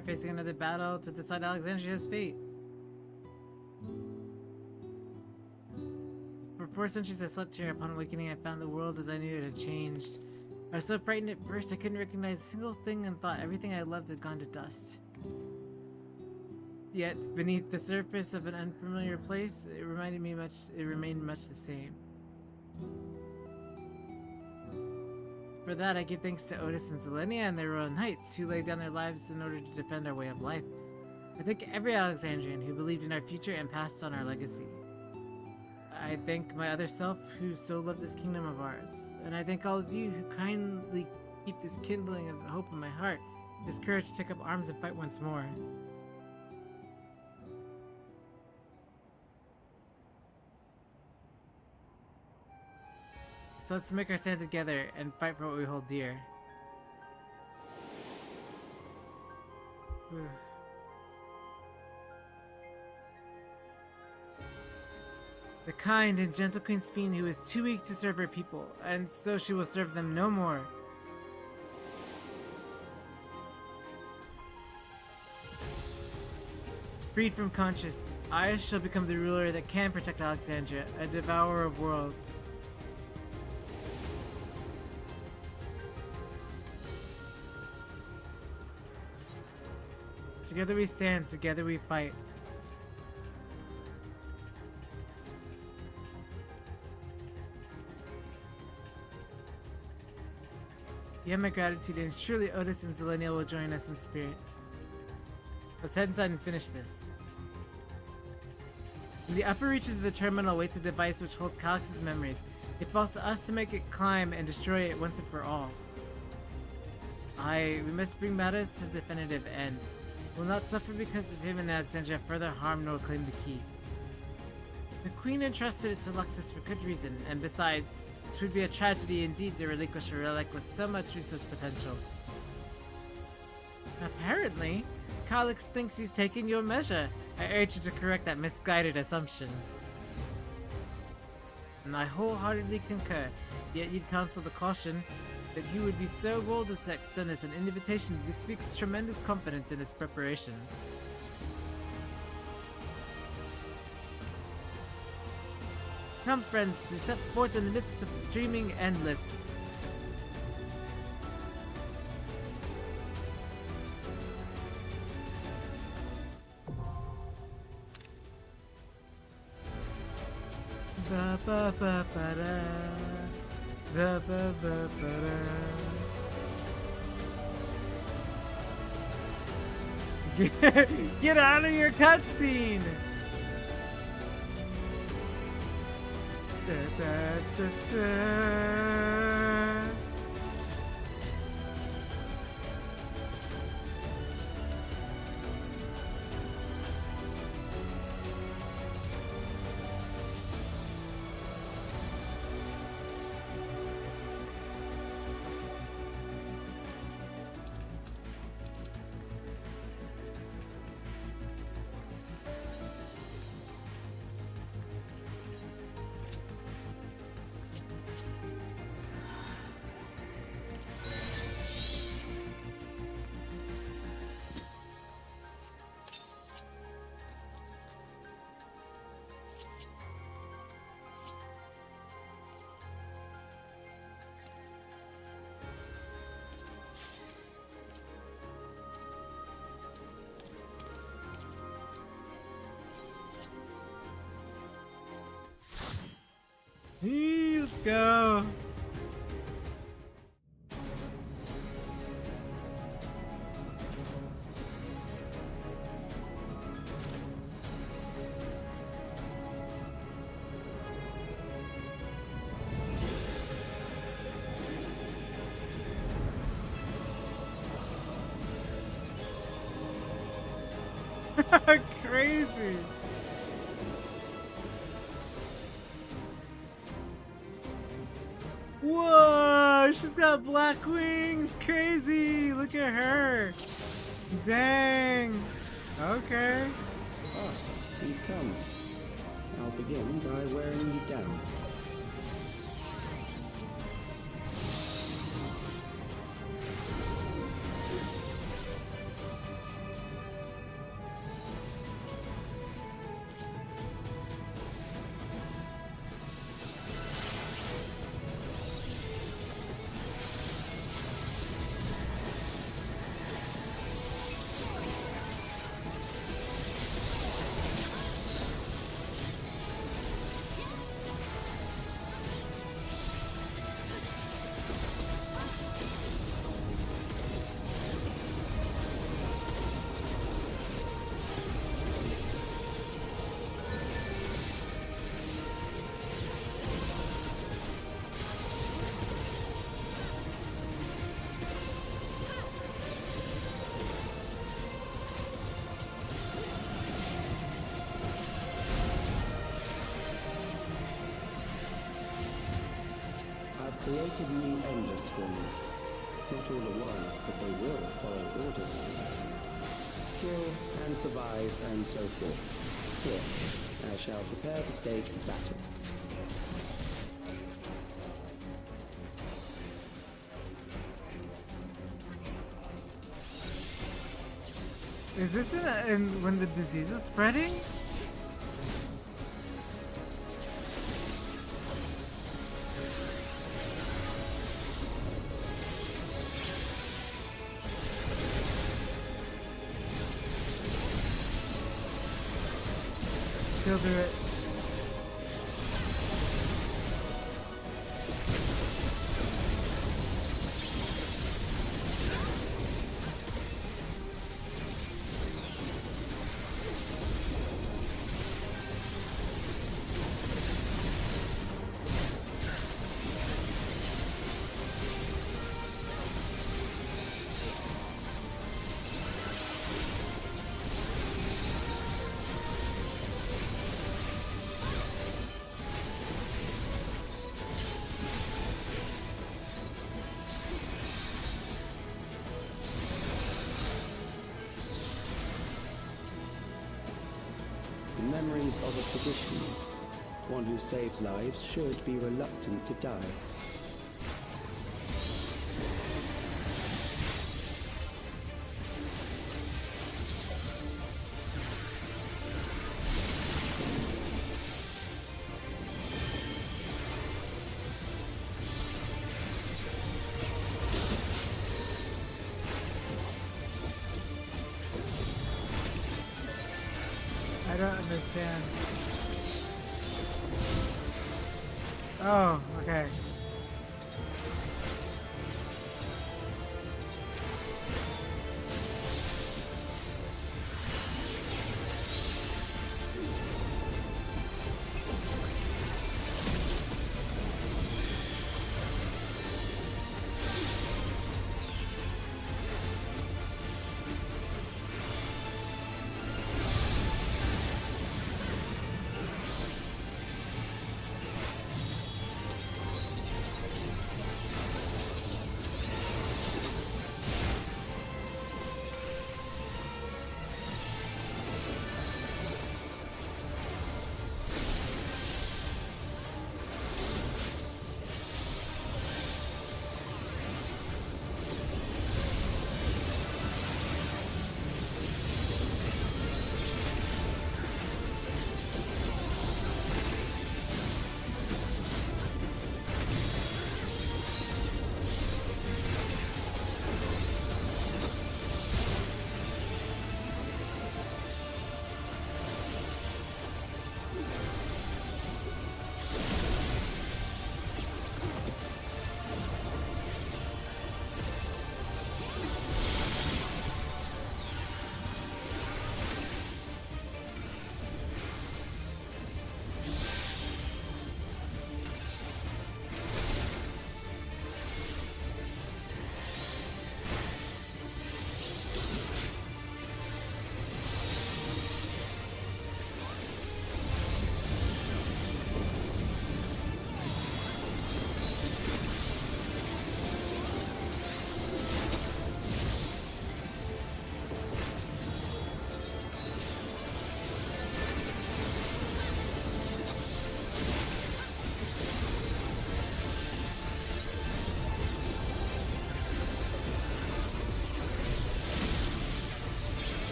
Empire, facing another battle to decide Alexandria's fate. For 4 centuries I slept here. Upon awakening I found the world as I knew it had changed. I was so frightened at first I couldn't recognize a single thing and thought everything I loved had gone to dust. Yet, beneath the surface of an unfamiliar place, it remained much the same. For that, I give thanks to Otis and Zelenia and their royal knights, who laid down their lives in order to defend our way of life. I thank every Alexandrian who believed in our future and passed on our legacy. I thank my other self, who so loved this kingdom of ours. And I thank all of you who kindly keep this kindling of hope in my heart, this courage to take up arms and fight once more. So let's make our stand together and fight for what we hold dear. The kind and gentle Queen Sphene who is too weak to serve her people, and so she will serve them no more. Freed from conscience, I shall become the ruler that can protect Alexandria, a devourer of worlds. Together we stand, together we fight. You have my gratitude, and surely Otis and Zelenia will join us in spirit. Let's head inside and finish this. In the upper reaches of the terminal waits a device which holds Calyx's memories. It falls to us to make it climb and destroy it once and for all. We must bring matters to a definitive end. Will not suffer because of him and Alexandria further harm nor claim the key. The Queen entrusted it to Luxus for good reason, and besides, it would be a tragedy indeed to relinquish a relic with so much research potential. Apparently, Calyx thinks he's taken your measure. I urge you to correct that misguided assumption. And I wholeheartedly concur, yet you'd counsel the caution that he would be so bold as to extend us an invitation that bespeaks tremendous confidence in his preparations. Come, friends, we set forth in the midst of dreaming endless. Ba ba ba ba da. Ba ba ba ba da. Get out of your cutscene! Da, da, da, da. Let's go. Crazy. Whoa, she's got black wings. Crazy. Look at her. Dang. Okay. Ah, you've come. I'll begin by wearing you down. created new endless for me. Not all at once, but they will follow orders. Kill and survive and so forth. Here, I shall prepare the stage for battle. Is this when the disease was spreading? Still do it. The memories of a physician. One who saves lives should be reluctant to die. I don't understand. Oh, okay.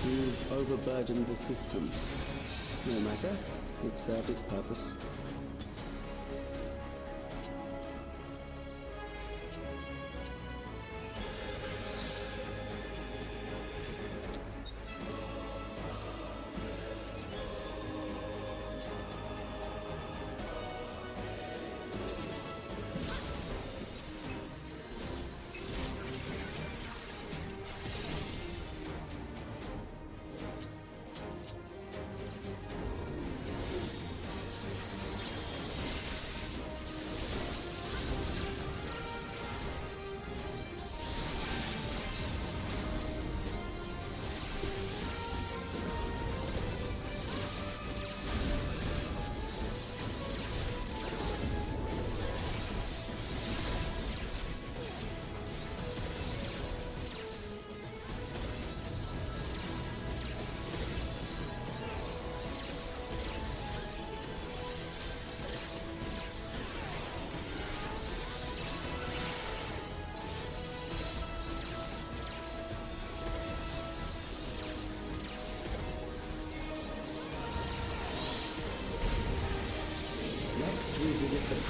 You've overburdened the system. No matter, it served its purpose.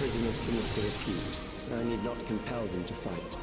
prison of sinister repute. I need not compel them to fight.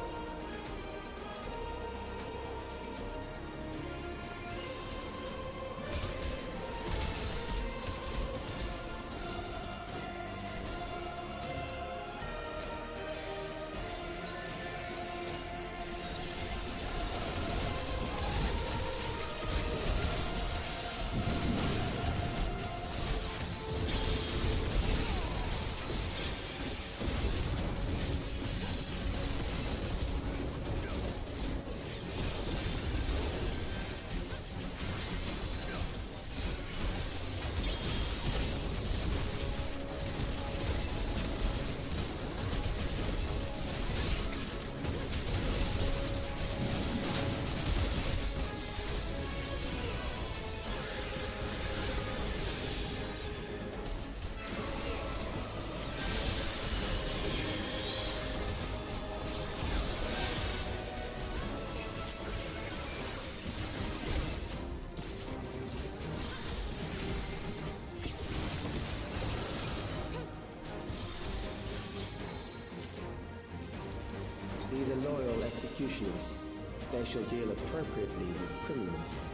These are loyal executioners. They shall deal appropriately with criminals.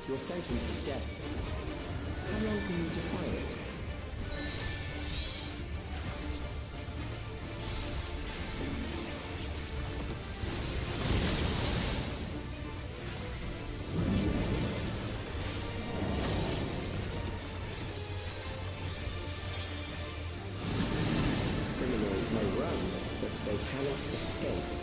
Your sentence is death. How long can you defy it? Criminals may run, but they cannot escape.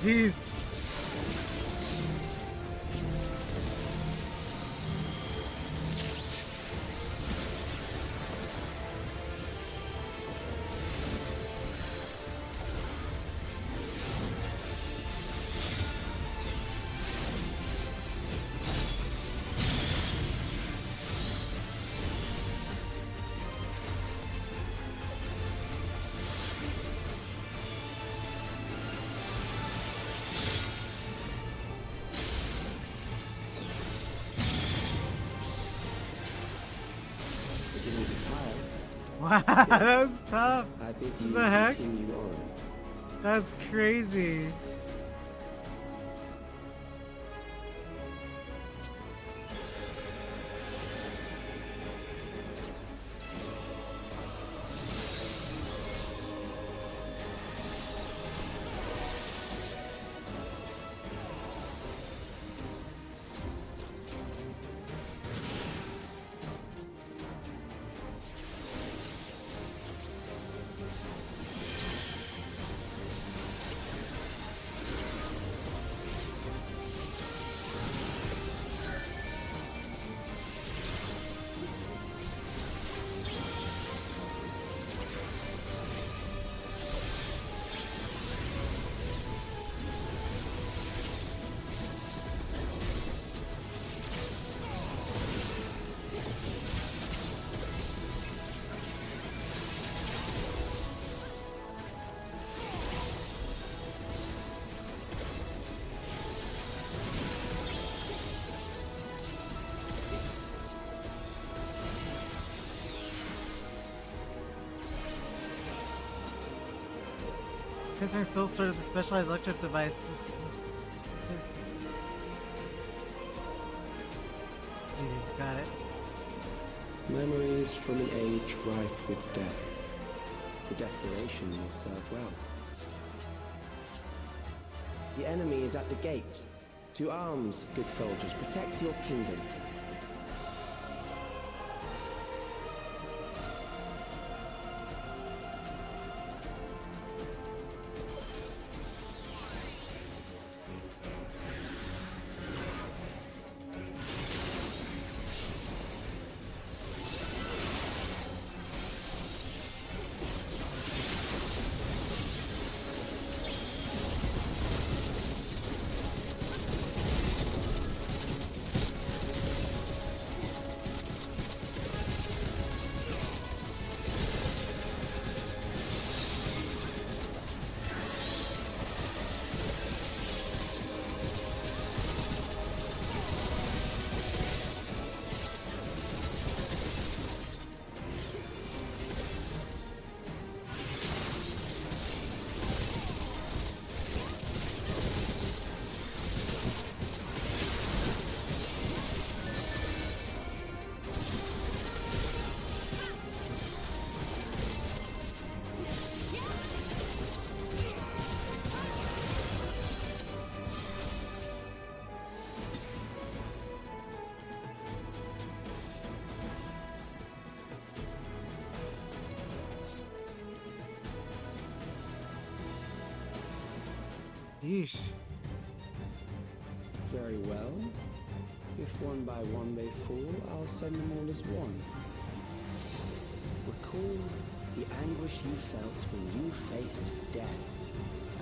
Jeez. Wow, that was tough. I bid you What the heck? continue on. That's crazy. Transferring soul stored with a specialized electric device. Got it. Memories from an age rife with death. The desperation will serve well. The enemy is at the gate. To arms, good soldiers, protect your kingdom. Yeesh. Very well. If one by one they fall, I'll send them all as one. Recall the anguish you felt when you faced death,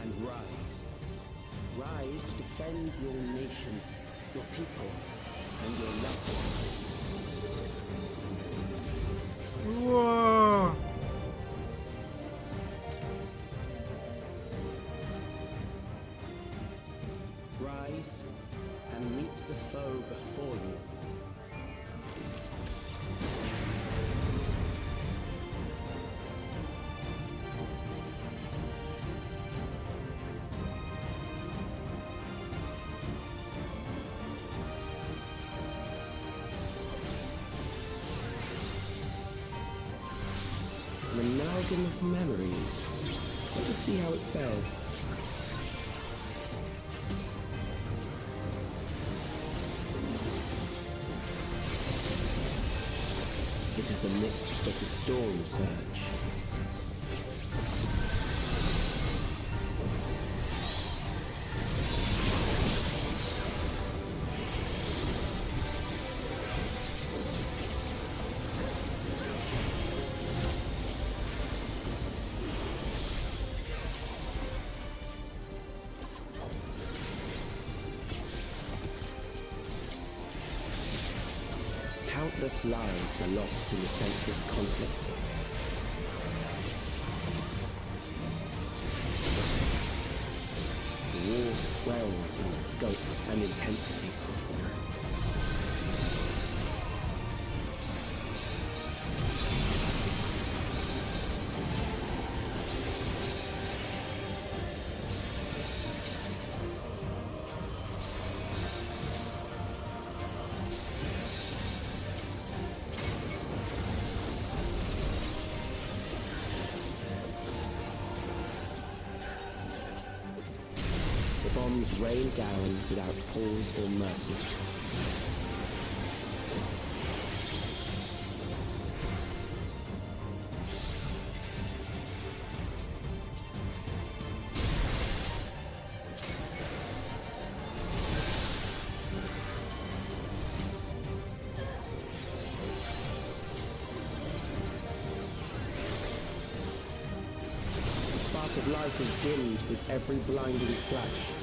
and rise. Rise to defend your nation, your people, and your loved ones. Whoa! Rise and meet the foe before you. An amalgam of memories. Let us see how it fares. It is the midst of the storm surge. Countless lives are lost in the senseless conflict. The war swells in scope and intensity. Bombs rain down without pause or mercy. The spark of life is dimmed with every blinding flash.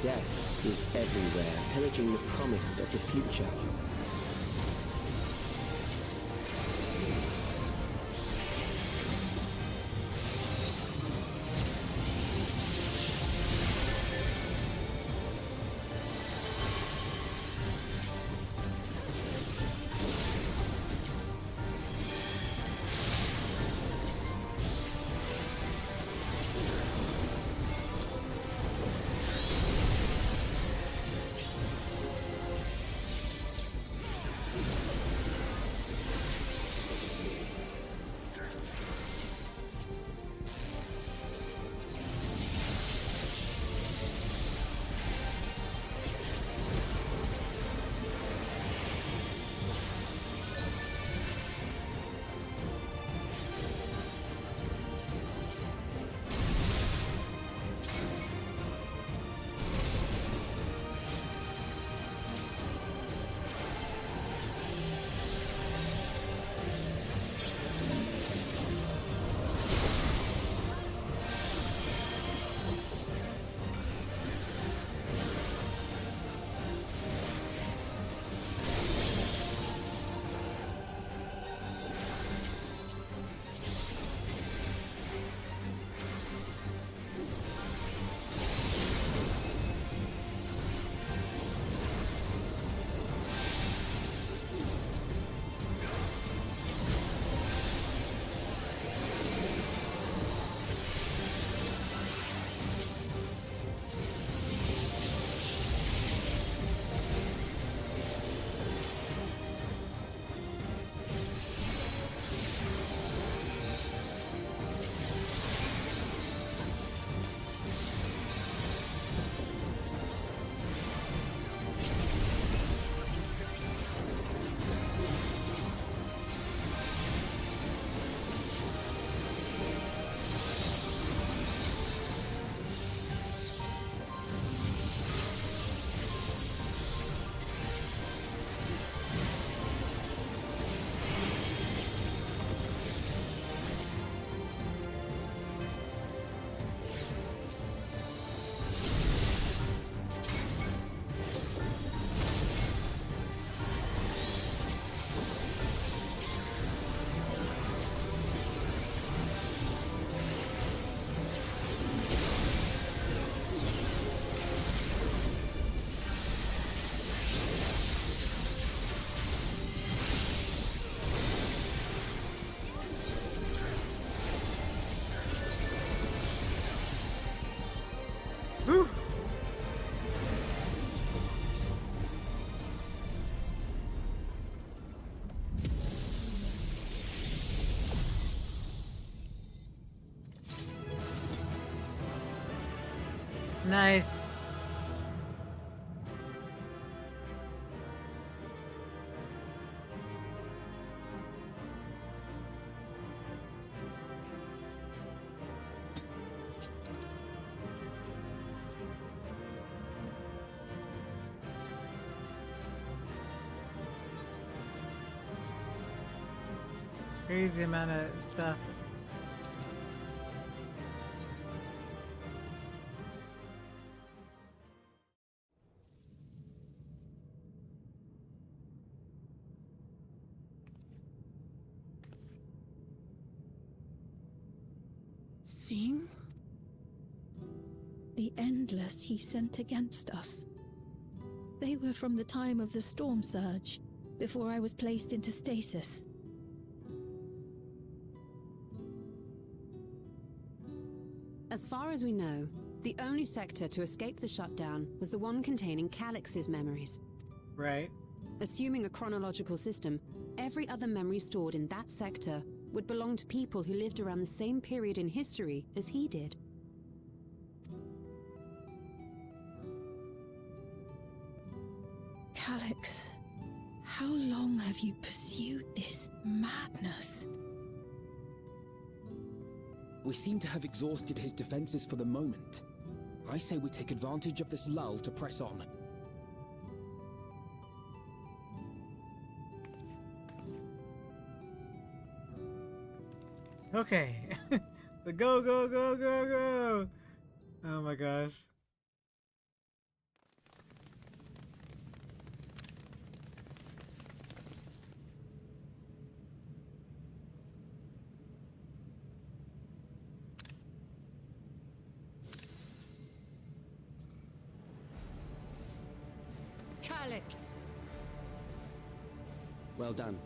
Death is everywhere, pillaging the promise of the future. Nice. Crazy amount of stuff. Sven? The Endless he sent against us. They were from the time of the storm surge, before I was placed into stasis. As far as we know, the only sector to escape the shutdown was the one containing Calix's memories. Right. Assuming a chronological system, every other memory stored in that sector would belong to people who lived around the same period in history as he did. Calix, how long have you pursued this madness? We seem to have exhausted his defenses for the moment. I say we take advantage of this lull to press on. Okay. The go, go, go, go, go. Oh my gosh. Calix! Well done.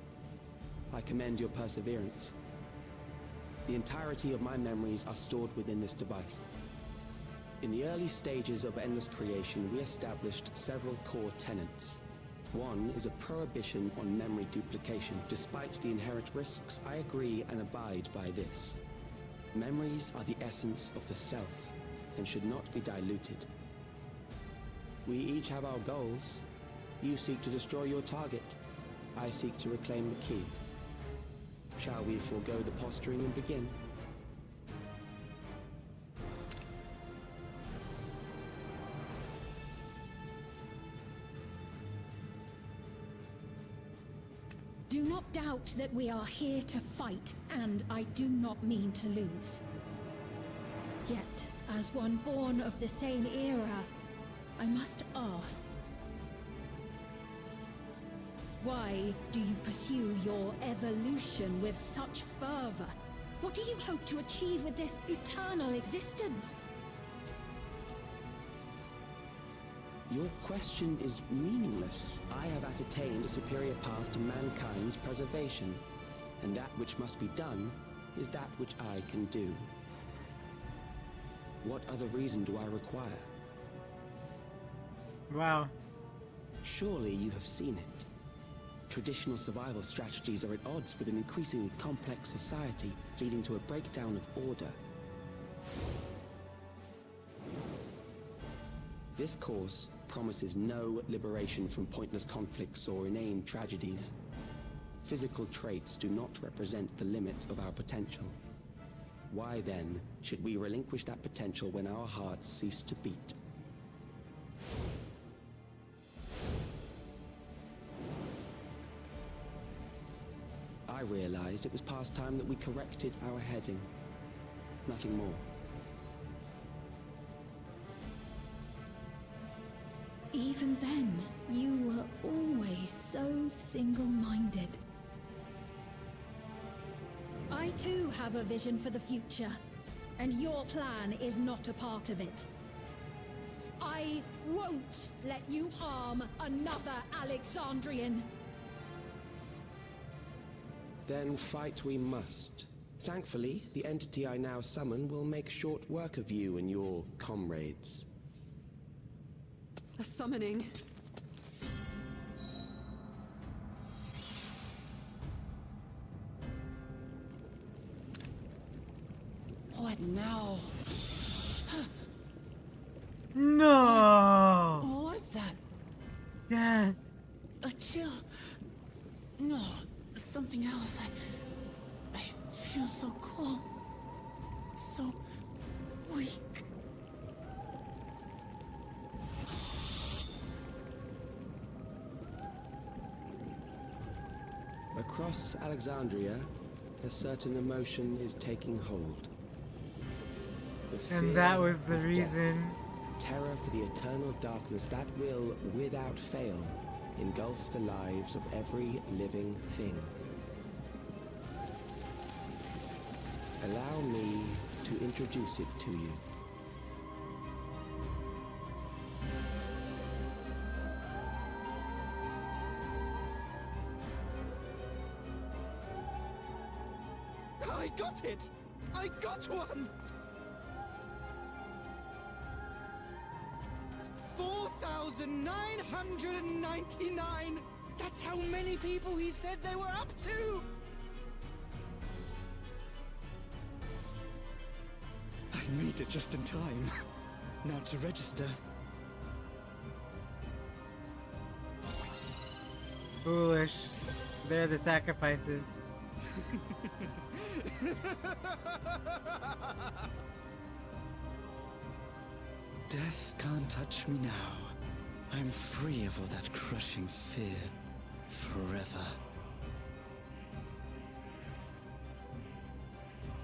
I commend your perseverance. The entirety of my memories are stored within this device. In the early stages of Endless creation, we established several core tenets. One is a prohibition on memory duplication. Despite the inherent risks, I agree and abide by this. Memories are the essence of the self and should not be diluted. We each have our goals. You seek to destroy your target. I seek to reclaim the key. Shall we forego the posturing and begin? Do not doubt that we are here to fight, and I do not mean to lose. Yet, as one born of the same era, I must ask, why do you pursue your evolution with such fervor? What do you hope to achieve with this eternal existence? Your question is meaningless. I have ascertained a superior path to mankind's preservation, and that which must be done is that which I can do. What other reason do I require? Wow. Surely you have seen it. Traditional survival strategies are at odds with an increasingly complex society, leading to a breakdown of order. This course promises no liberation from pointless conflicts or inane tragedies. Physical traits do not represent the limit of our potential. Why then should we relinquish that potential when our hearts cease to beat? I realized it was past time that we corrected our heading. Nothing more. Even then, you were always so single-minded. I too have a vision for the future, and your plan is not a part of it. I won't let you harm another Alexandrian. Then fight we must. Thankfully, the entity I now summon will make short work of you and your comrades. A summoning. What now? No, something else. I feel so cold. So weak. Across Alexandria, a certain emotion is taking hold. The fear And that was the of reason. death, terror for the eternal darkness that will, without fail, engulf the lives of every living thing. Allow me to introduce it to you. I got it! I got one! 4,999! That's how many people he said they were up to! I made it just in time. Now to register. Foolish. They're the sacrifices. Death can't touch me now. I'm free of all that crushing fear. Forever.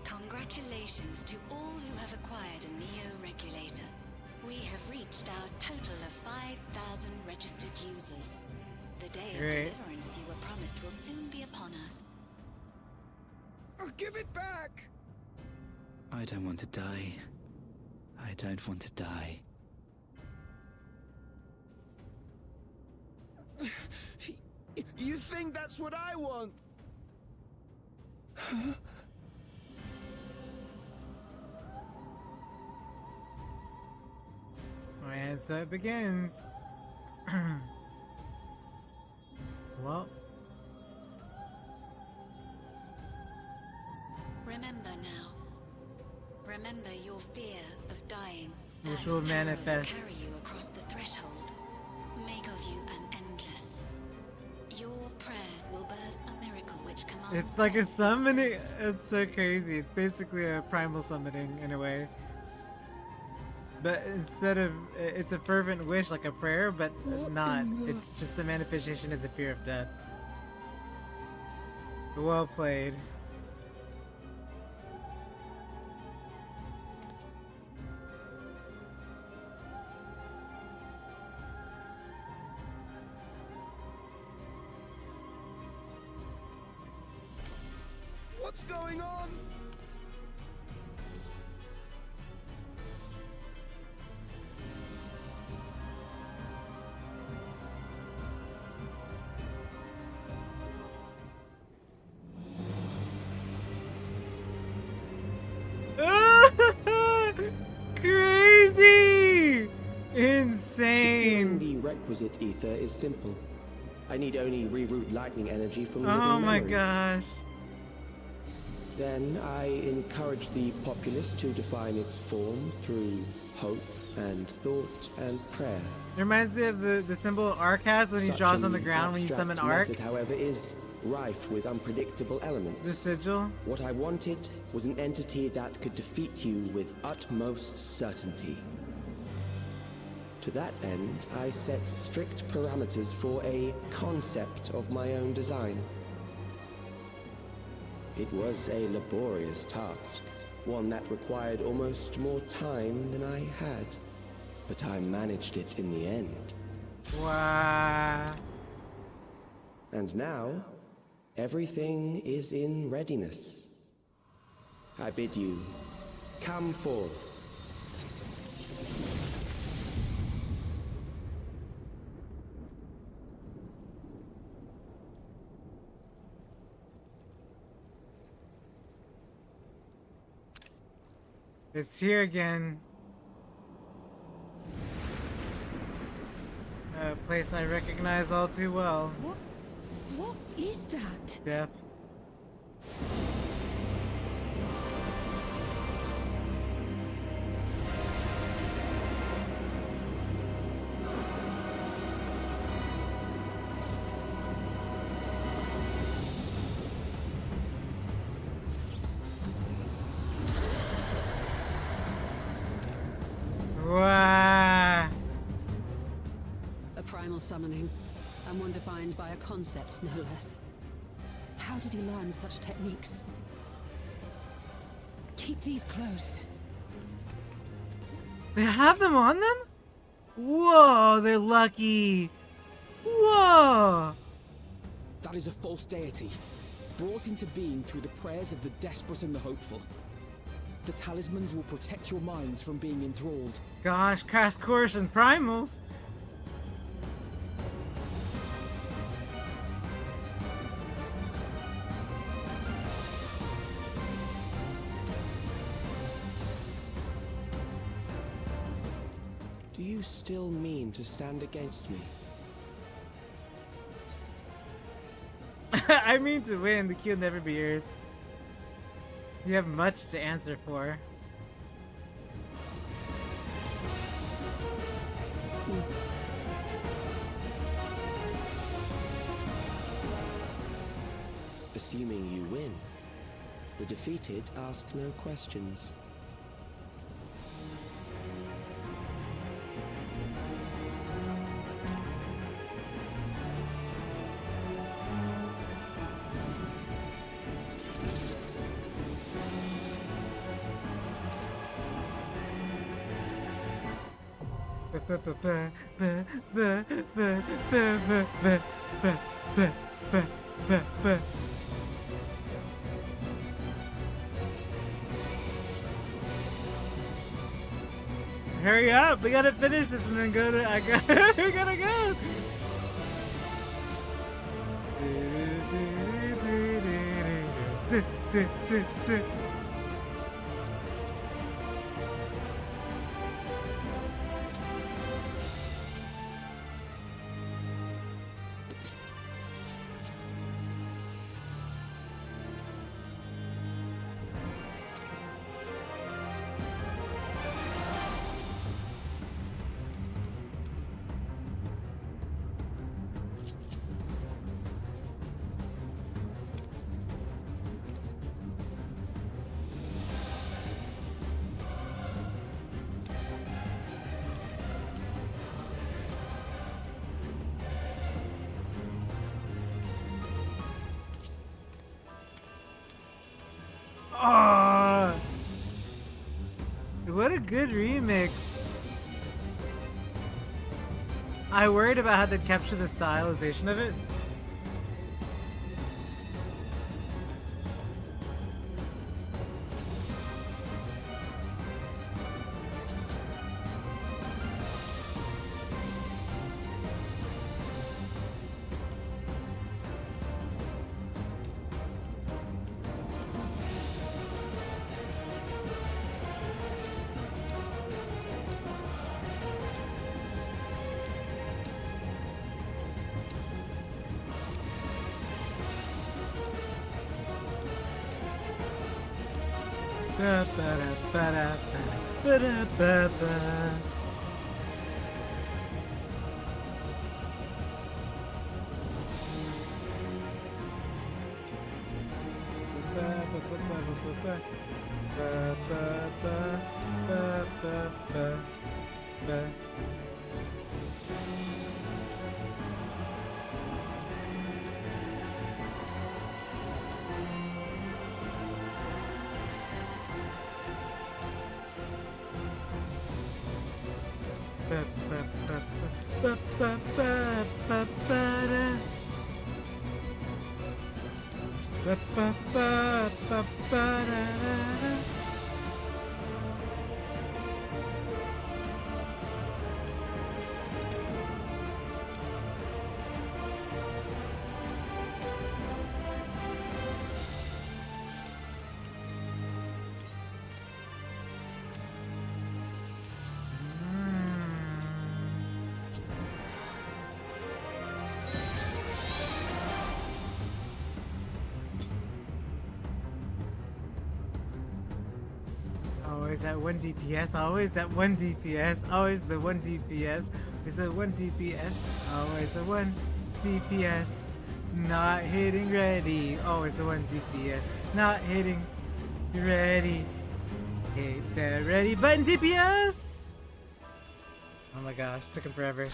Congratulations to all who have acquired a Neo-Regulator. We have reached our total of 5,000 registered users. The day of deliverance you were promised will soon be upon us. I'll give it back! I don't want to die. I don't want to die. You think that's what I want? And so it begins. Well, Remember now. Remember your fear of dying. which That will terror manifest. will carry you across the threshold. Make of you an endless. Your prayers will birth a miracle which commands. It's like a death summoning. itself. It's so crazy. It's basically a primal summoning in a way. But instead of, it's a fervent wish, like a prayer, but not. It's just the manifestation of the fear of death. Well played. What's going on? Crazy! Securing Insane! the requisite ether is simple. I need only reroute lightning energy from living Oh my memory. gosh. Then I encourage the populace to define its form through hope and thought and prayer. It reminds me of the symbol Ark has when he Such draws an on the ground when you abstract summon Ark. method, however, is rife with unpredictable elements. The sigil. What I wanted was an entity that could defeat you with utmost certainty. To that end, I set strict parameters for a concept of my own design. It was a laborious task, one that required almost more time than I had, but I managed it in the end. Wow. And now, everything is in readiness. I bid you, come forth. It's here again. A place I recognize all too well. What is that? Death. summoning, and one defined by a concept, no less. How did he learn such techniques? Keep these close. They have them on them? Whoa, they're lucky. Whoa. That is a false deity, brought into being through the prayers of the desperate and the hopeful. The talismans will protect your minds from being enthralled. Gosh, crash course and primals. Do you still mean to stand against me? I mean to win, the queue will never be yours. You have much to answer for. Assuming you win, the defeated ask no questions. Hurry up! We gotta finish this and then go to. We gotta go. Oh, what a good remix. I worried about how they'd capture the stylization of it. Always that 1 DPS, always that 1 DPS, always the 1 DPS, always the 1 DPS, always the 1 DPS, not hitting ready, always the 1 DPS, not hitting ready, hit the ready button DPS! Oh my gosh, took him forever.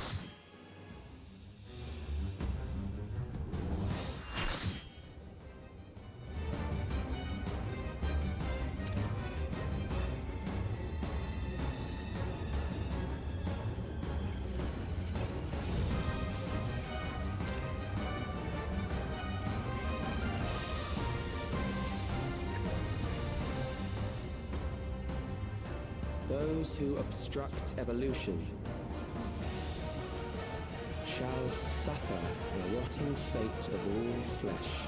Those who obstruct evolution shall suffer the rotting fate of all flesh.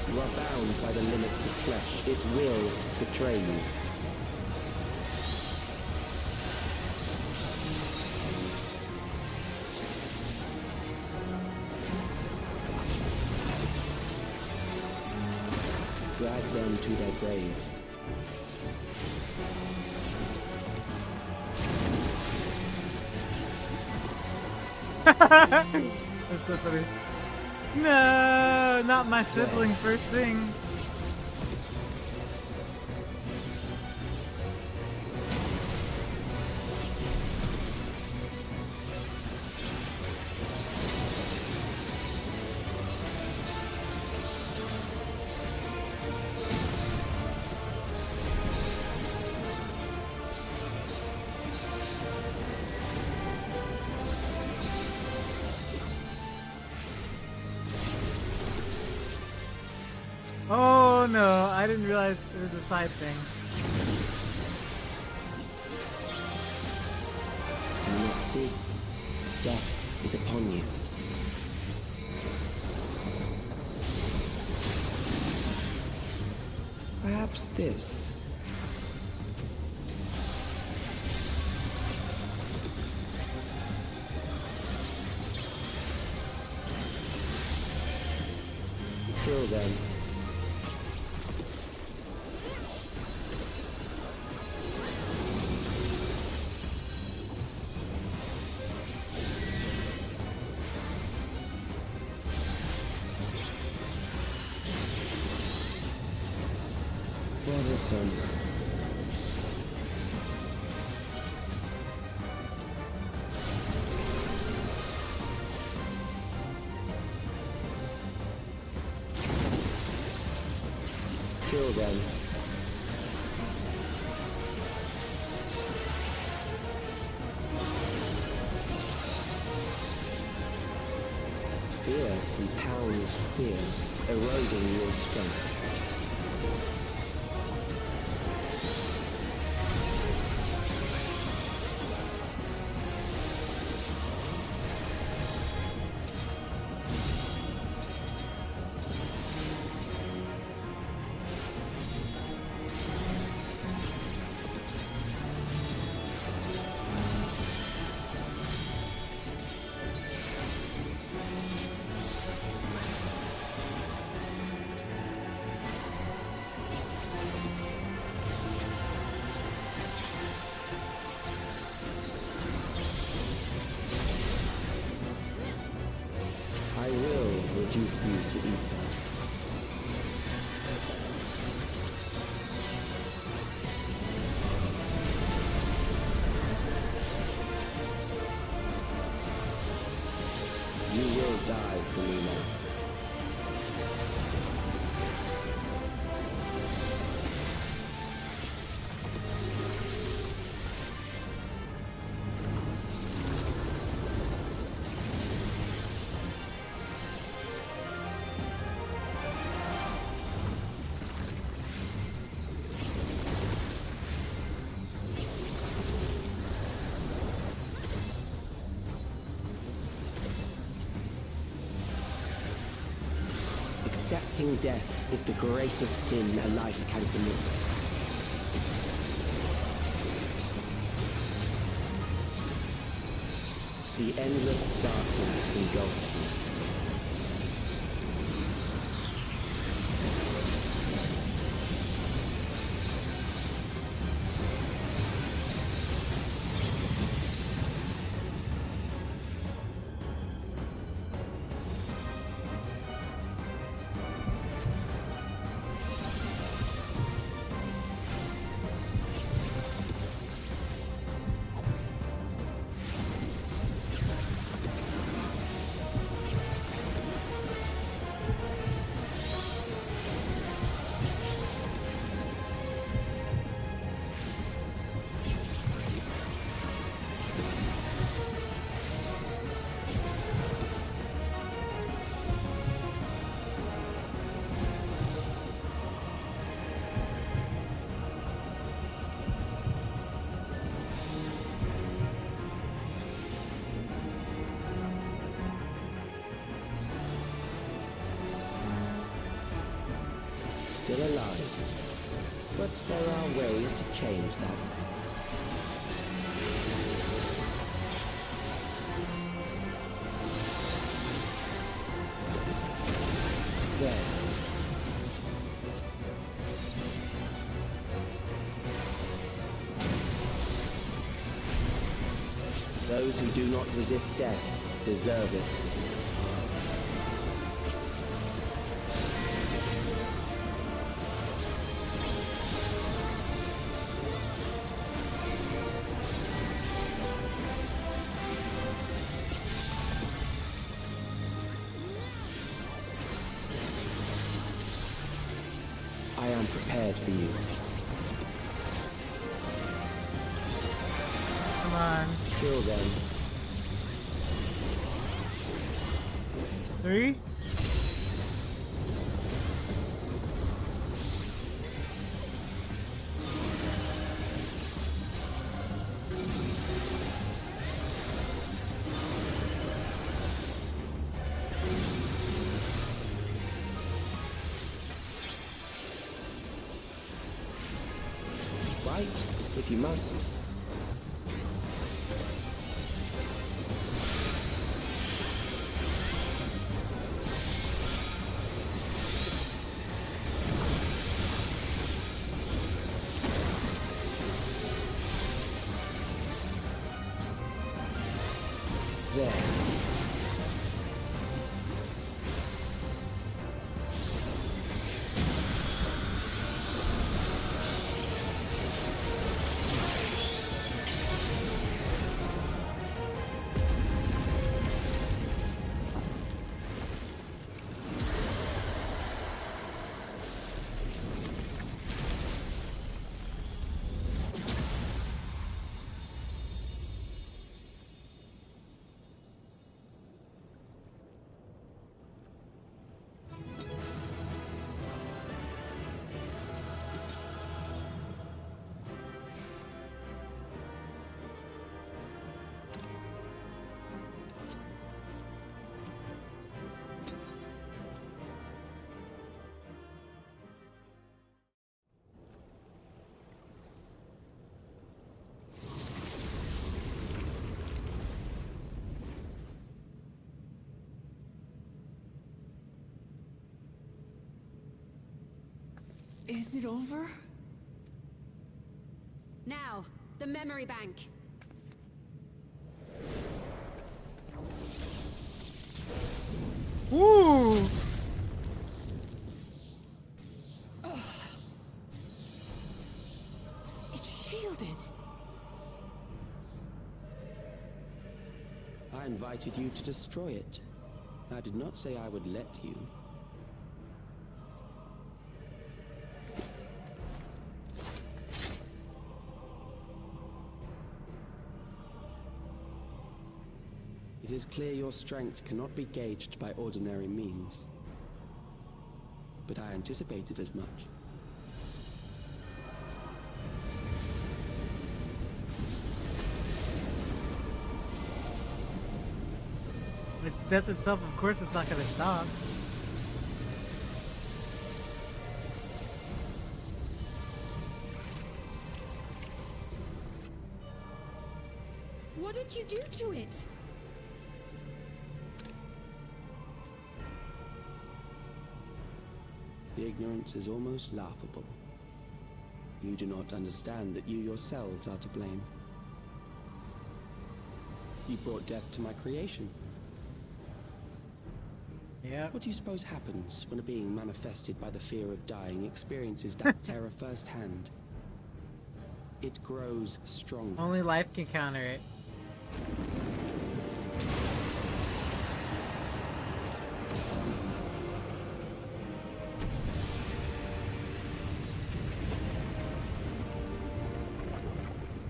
You are bound by the limits of flesh. It will betray you. Drag them to their graves. That's so funny. No, not my sibling first thing. Oh no, I didn't realize it was a side thing. Do you not see? Death is upon you. Perhaps this. Kill them. Bothersome. Kill them. Fear compounds fear, eroding your strength. I will reduce you to ether. You will die for me now. Accepting death is the greatest sin a life can commit. The endless darkness engulfs me. But there are ways to change that. There. Those who do not resist death deserve it. I am prepared for you. Come on. Kill them. 3? Fight, if you must. There. Is it over? Now, the memory bank. Woo! It's shielded. I invited you to destroy it. I did not say I would let you. It is clear your strength cannot be gauged by ordinary means. But I anticipated as much. It's death itself, of course it's not gonna stop. What did you do to it? The ignorance is almost laughable. You do not understand that you yourselves are to blame. You brought death to my creation. Yeah. What do you suppose happens when a being manifested by the fear of dying experiences that terror firsthand? It grows stronger. Only life can counter it.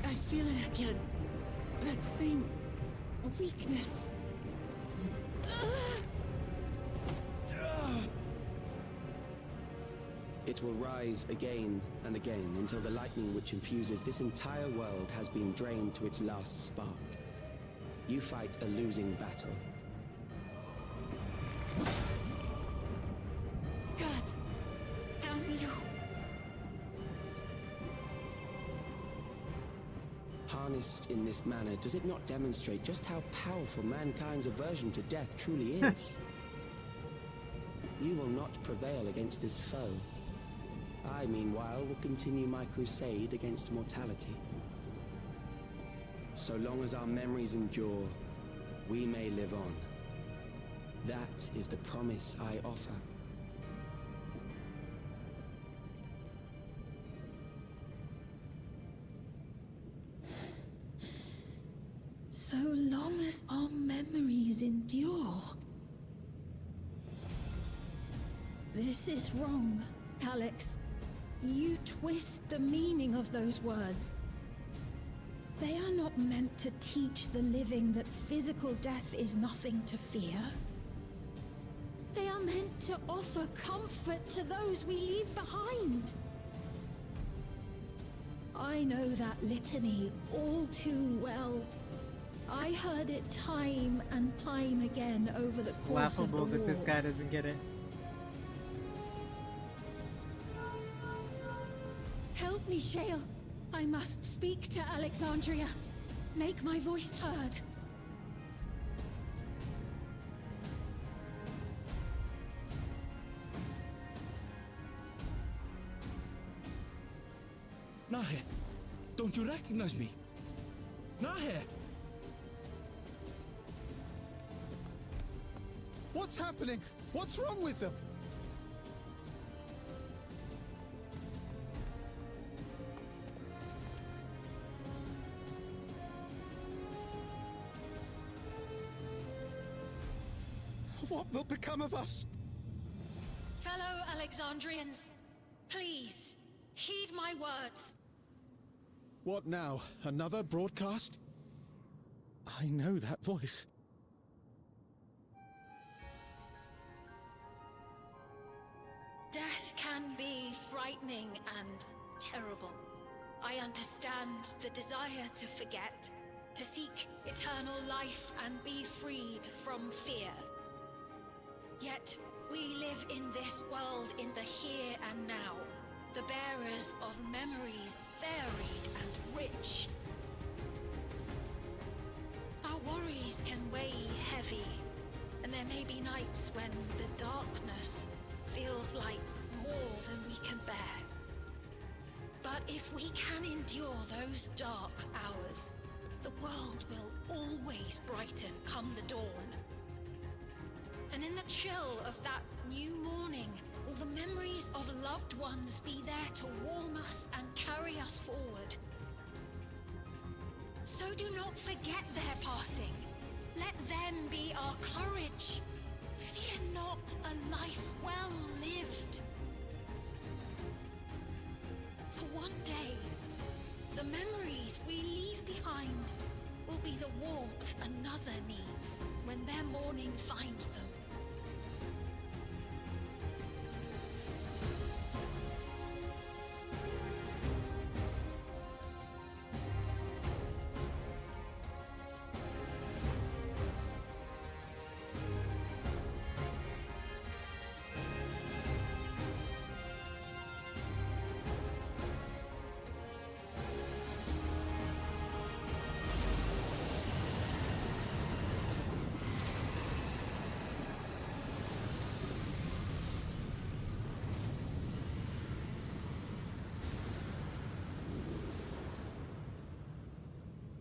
I feel it again. That same weakness. It will rise again and again until the lightning which infuses this entire world has been drained to its last spark. You fight a losing battle. God damn you. harnessed in this manner, does it not demonstrate just how powerful mankind's aversion to death truly is? You will not prevail against this foe. I, meanwhile, will continue my crusade against mortality. So long as our memories endure, we may live on. That is the promise I offer. So long as our memories endure. This is wrong, Calyx. You twist the meaning of those words. They are not meant to teach the living that physical death is nothing to fear. They are meant to offer comfort to those we leave behind. I know that litany all too well. I heard it time and time again over the course of the war. Laughable that this guy doesn't get it. Help me, Shale. I must speak to Alexandria. Make my voice heard. Nahe, don't you recognize me? Nahe! What's happening? What's wrong with them? What will become of us? Fellow Alexandrians, please, heed my words. What now? Another broadcast? I know that voice. Death can be frightening and terrible. I understand the desire to forget, to seek eternal life and be freed from fear. Yet, we live in this world in the here and now, the bearers of memories varied and rich. Our worries can weigh heavy, and there may be nights when the darkness feels like more than we can bear. But if we can endure those dark hours, the world will always brighten come the dawn. And in the chill of that new morning, will the memories of loved ones be there to warm us and carry us forward? So do not forget their passing. Let them be our courage. Fear not a life well lived. For one day, the memories we leave behind will be the warmth another needs when their morning finds them.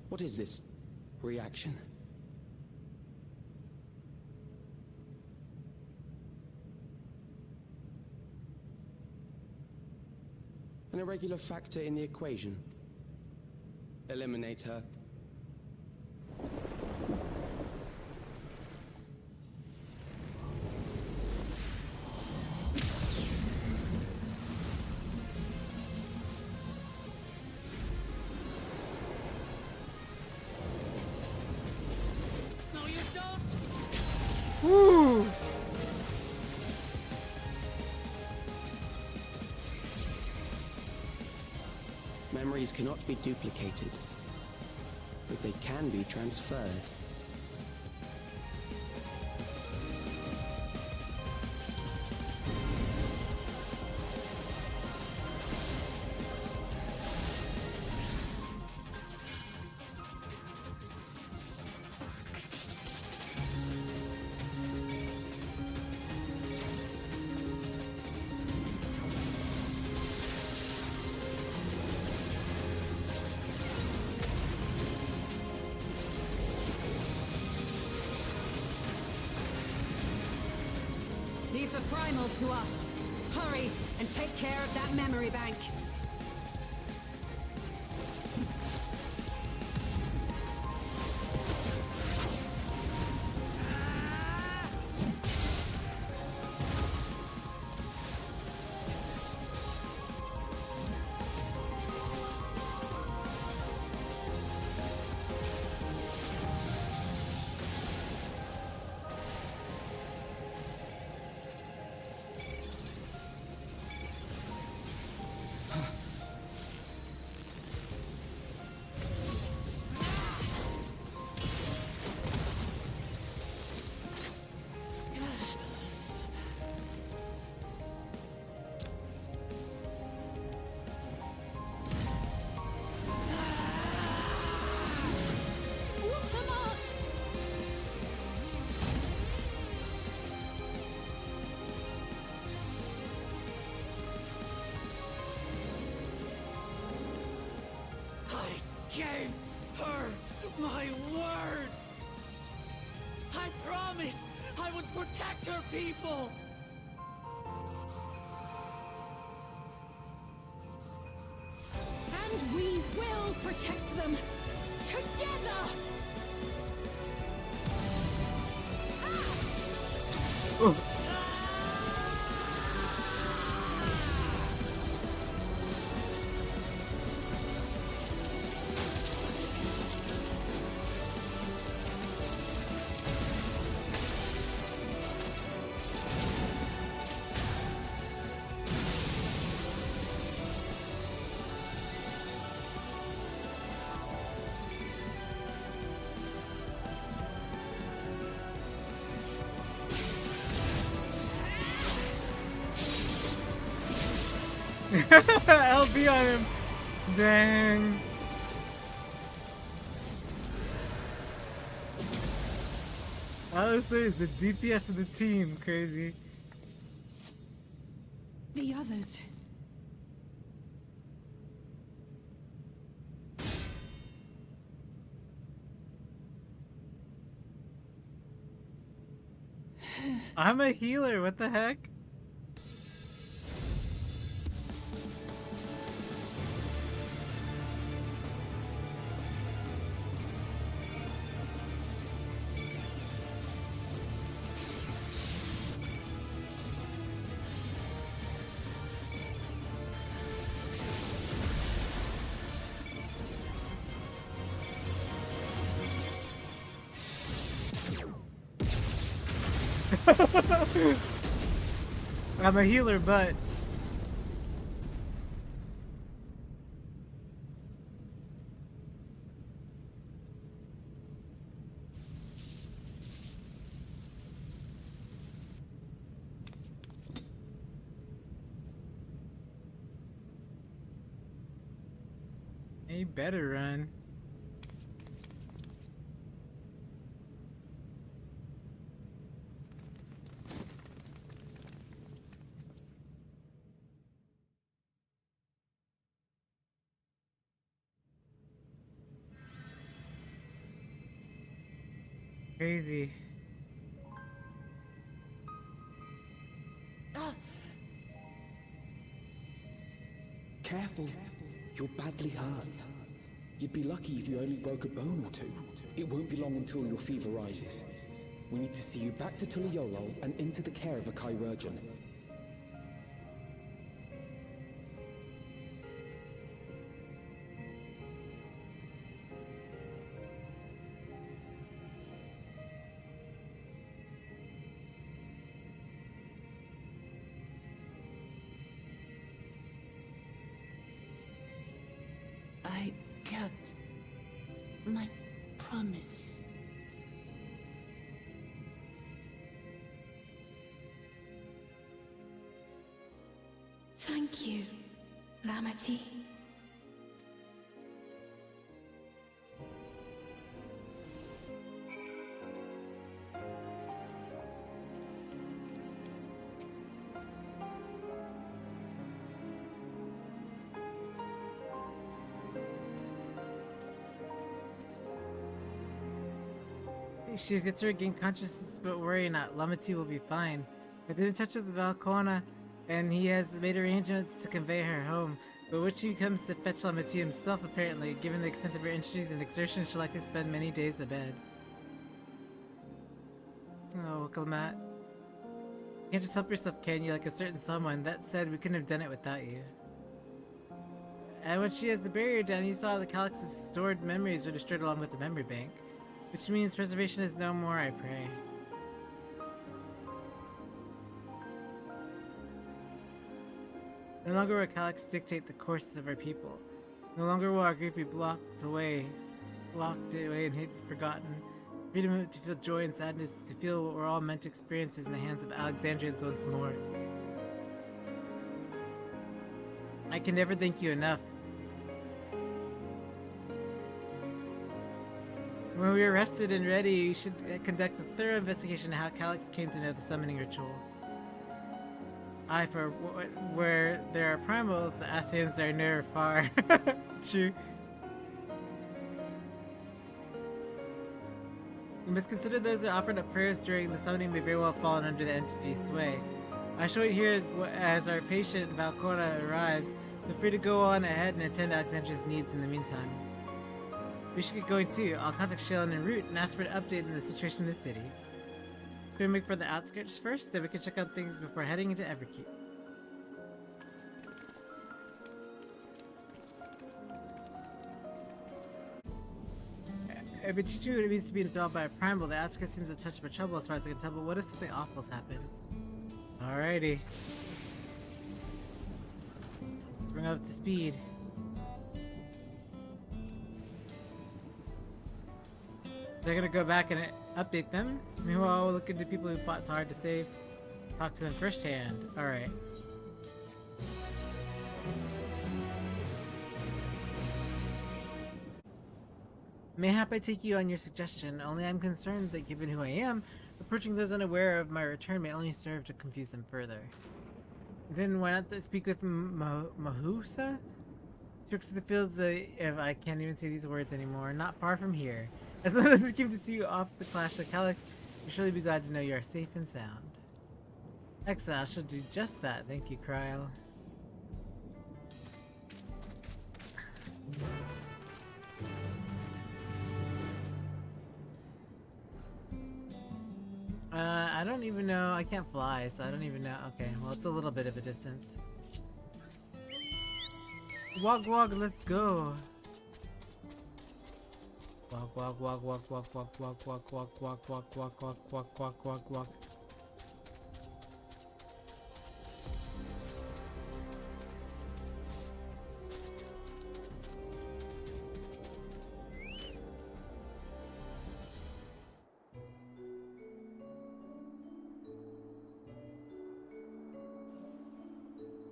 What is this reaction? An irregular factor in the equation. Eliminate her. Woo! Memories cannot be duplicated, but they can be transferred. Leave the primal to us. Hurry and take care of that memory bank. Gave her my word! I promised I would protect her people! And we will protect them! Together! LB on him. Dang. Honestly, it's the DPS of the team. Crazy. The others. I'm a healer. What the heck? I'm a healer, but he better run. Crazy. Careful. You're badly hurt. You'd be lucky if you only broke a bone or two. It won't be long until your fever rises. We need to see you back to Tuliolo and into the care of a chirurgeon. I kept my promise. Thank you, Lamity. She gets to regain consciousness, but worry not. Lamity will be fine. I've been in touch with Valkona, and he has made arrangements to convey her home, but which he comes to fetch Lamati himself apparently. Given the extent of her injuries and exertions, she'll likely spend many days abed. Oh, Wilkamat. You can't just help yourself, can you? Like a certain someone. That said, we couldn't have done it without you. And when she has the barrier down, you saw the Calyx's stored memories were destroyed along with the memory bank. Which means preservation is no more, I pray. No longer will Calyx dictate the course of our people. No longer will our grief be locked away and hidden, forgotten. Freedom to feel joy and sadness, to feel what we're all meant to experience is in the hands of Alexandrians once more. I can never thank you enough. When we are rested and ready, you should conduct a thorough investigation of how Calyx came to know the summoning ritual. For where there are primals, the Ascians are near or far. True. You must consider those who offered up prayers during the summoning may very well have fallen under the entity's sway. I shall wait here as our patient Valkona arrives. Feel free to go on ahead and attend to Alexandria's needs in the meantime. We should get going too. I'll contact Shailen en route and ask for an update on the situation in the city. Should we make for the outskirts first? Then we can check out things before heading into Everkeep. I've been teaching you what it means to be enthralled by a primal. The outskirts seems a touch of a trouble as far as I can tell, but what if something awful's happened? Alrighty. Let's bring it up to speed. They're gonna go back and update them. Meanwhile, we'll look into people who fought so hard to save. Talk to them firsthand. Alright. Mayhap I take you on your suggestion, only I'm concerned that given who I am, approaching those unaware of my return may only serve to confuse them further. Then why not speak with Mahusa? Tricks of the fields, if I can't even say these words anymore, not far from here. As long as we came to see you off the Clash of Calyx, you'll surely be glad to know you are safe and sound. Excellent, I shall do just that. Thank you, Kryl. I don't even know. I can't fly, so I don't even know. Okay, well, it's a little bit of a distance. Walk, let's go. Walk.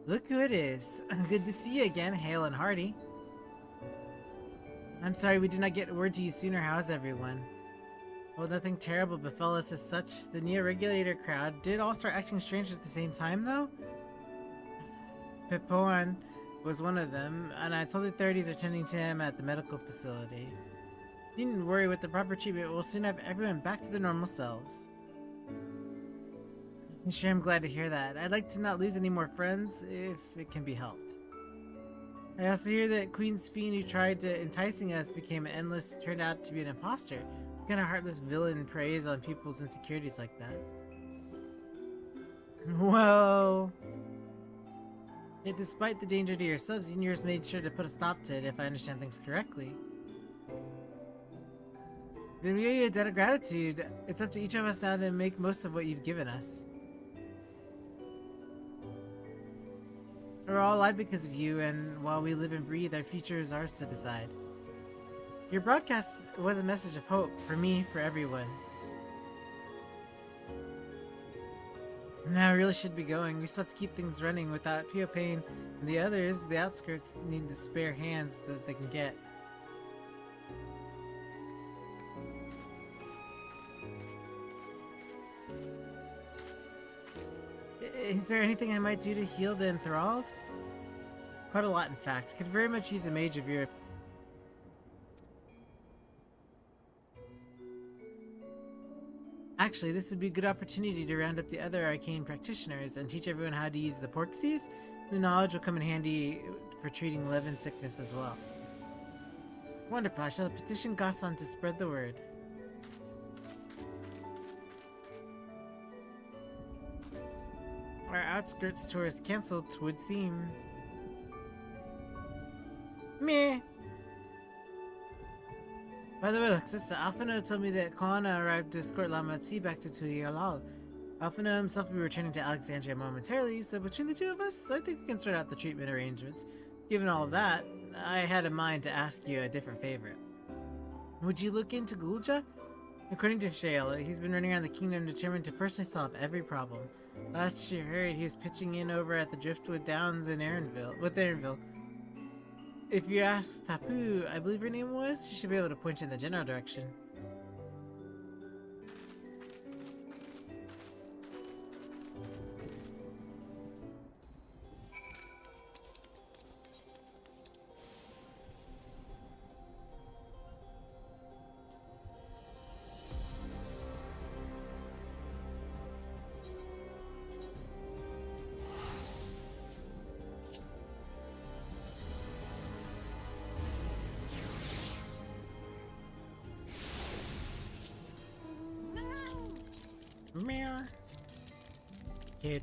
Look who it is. Good to see you again, hale and hearty. I'm sorry we did not get word to you sooner. How's everyone? Well, nothing terrible befell us as such. The Neo-Regulator crowd did all start acting strange at the same time, though. Pepoan was one of them, and I told the authorities are tending to him at the medical facility. You needn't worry, with the proper treatment, we'll soon have everyone back to their normal selves. Sure, I'm glad to hear that. I'd like to not lose any more friends, if it can be helped. I also hear that Queen's fiend who tried to enticing us turned out to be an imposter. What kind of heartless villain preys on people's insecurities like that? Well... Yet despite the danger to yourselves, Seniors made sure to put a stop to it, if I understand things correctly. Then we owe you a debt of gratitude. It's up to each of us now to make most of what you've given us. We're all alive because of you, and while we live and breathe, our future is ours to decide. Your broadcast was a message of hope, for me, for everyone. Now I really should be going. We still have to keep things running without Pio Pain and the others. The outskirts need the spare hands that they can get. Is there anything I might do to heal the enthralled? Quite a lot, in fact. Could very much use a mage of your... Actually, this would be a good opportunity to round up the other arcane practitioners and teach everyone how to use the porksies. The knowledge will come in handy for treating Levin sickness as well. Wonderful. I shall petition Ghassan to spread the word. Our outskirts tour is cancelled, 'twould seem. Meh. By the way, Alexis, Alphino told me that Koana arrived to escort Lama T back to Tulialal. Alphino himself will be returning to Alexandria momentarily, so between the two of us, I think we can sort out the treatment arrangements. Given all of that, I had in mind to ask you a different favor. Would you look into Gulja? According to Shale, he's been running around the kingdom determined to personally solve every problem. Last she heard, he was pitching in over at the Driftwood Downs in Aaronville. If you ask Tapu, I believe her name was, she should be able to point you in the general direction. Meow. Kid.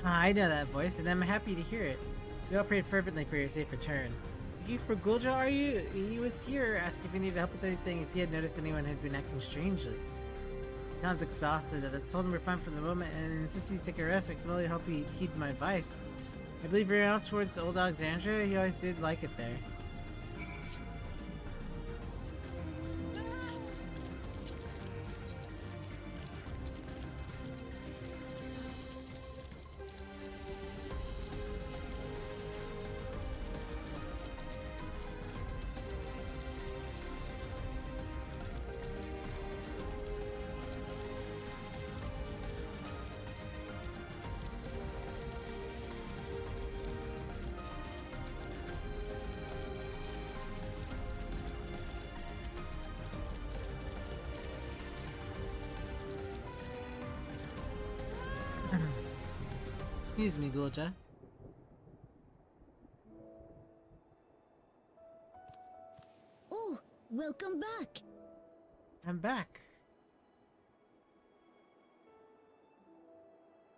I know that voice, and I'm happy to hear it. We all prayed fervently for your safe return. You for Gulja, are you? He was here, asking if you needed help with anything, if he had noticed anyone had been acting strangely. He sounds exhausted. I told him we're fine for the moment, and since you take a rest, I can only hope he heed my advice. I believe you're off towards Old Alexandria. He always did like it there. Excuse me, Gulja. Oh, welcome back. I'm back.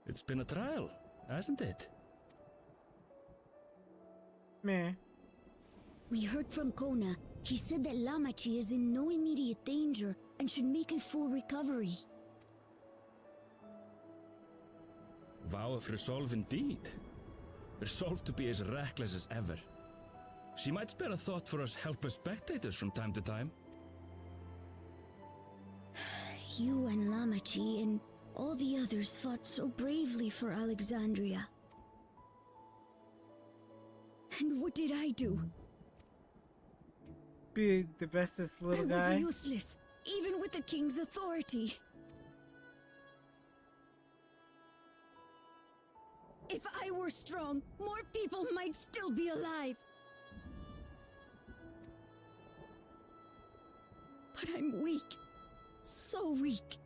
It's been a trial, hasn't it? Meh. We heard from Kona. He said that Lamachi is in no immediate danger and should make a full recovery. Vow of resolve indeed. Resolved to be as reckless as ever. She might spare a thought for us helpless spectators from time to time. You and Lamachi and all the others fought so bravely for Alexandria. And what did I do? Be the bestest little guy. I was useless, even with the king's authority. If I were strong, more people might still be alive. But I'm weak. So weak.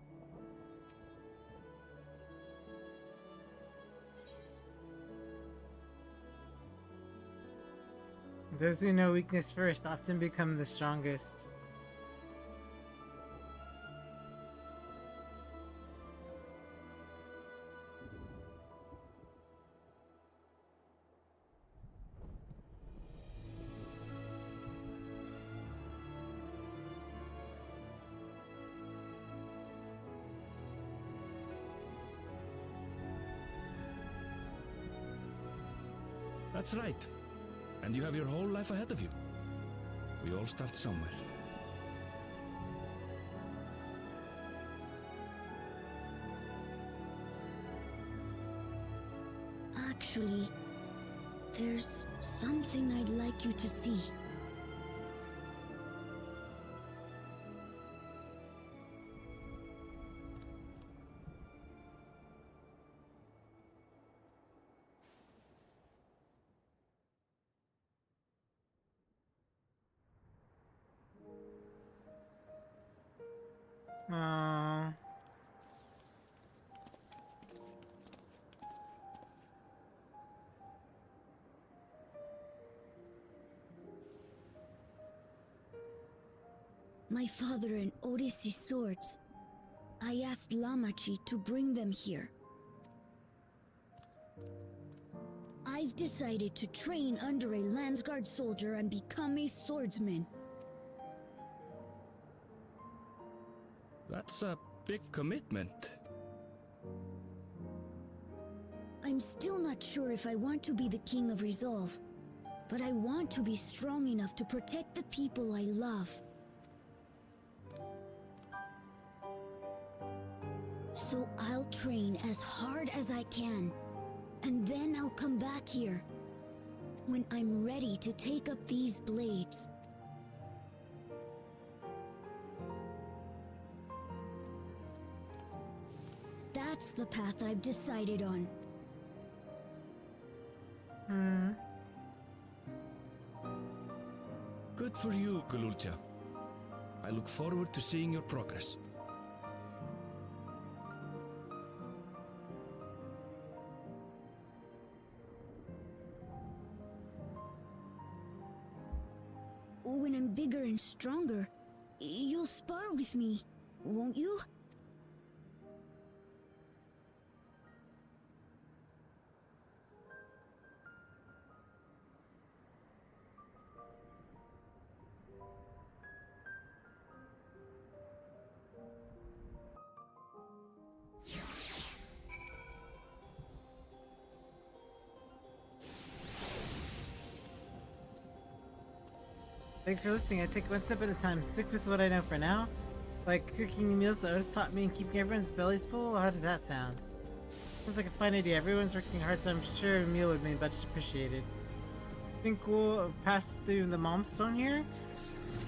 Those who know weakness first often become the strongest. That's right. And you have your whole life ahead of you. We all start somewhere. Actually, there's something I'd like you to see. Aww. My father and Odyssey's swords. I asked Lamachi to bring them here. I've decided to train under a Landsguard soldier and become a swordsman. That's a big commitment. I'm still not sure if I want to be the King of Resolve, but I want to be strong enough to protect the people I love. So I'll train as hard as I can, and then I'll come back here when I'm ready to take up these blades. That's the path I've decided on. Good for you, Kululcha. I look forward to seeing your progress. When I'm bigger and stronger, you'll spar with me, won't you? Thanks for listening. I take one step at a time. Stick with what I know for now. Like cooking meals that Otis taught me and keeping everyone's bellies full. How does that sound? Sounds like a fine idea. Everyone's working hard, so I'm sure a meal would be much appreciated. Think we'll pass through the mom stone here?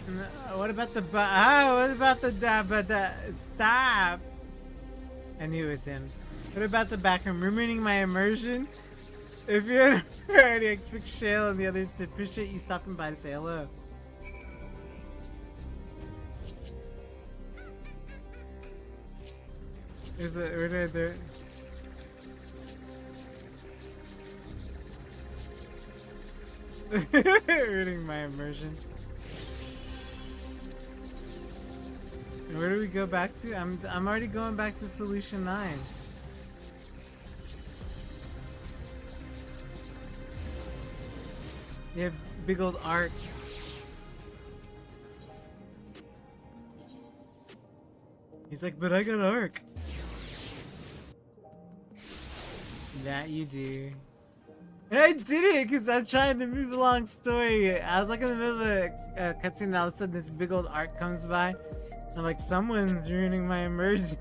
And what about the what about the stop? I knew it was him. What about the back room? Ruining my immersion? If you're already expect Shale and the others to appreciate you stopping by to say hello. There's a where there. Ruining my immersion. And where do we go back to? I'm already going back to Solution 9. Yeah, big old arc. He's like, but I got arc. That you do. And I did it because I'm trying to move along story. I was like in the middle of a cutscene and all of a sudden this big old arc comes by. I'm like, someone's ruining my immersion.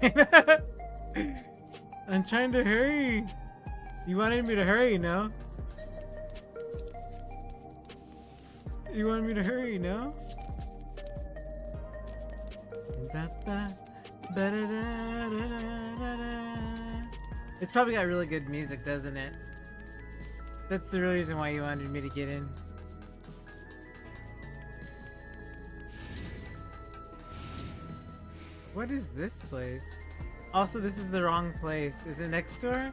I'm trying to hurry. You wanted me to hurry, no? You wanted me to hurry, no? It's probably got really good music, doesn't it? That's the real reason why you wanted me to get in. What is this place? Also, this is the wrong place. Is it next door?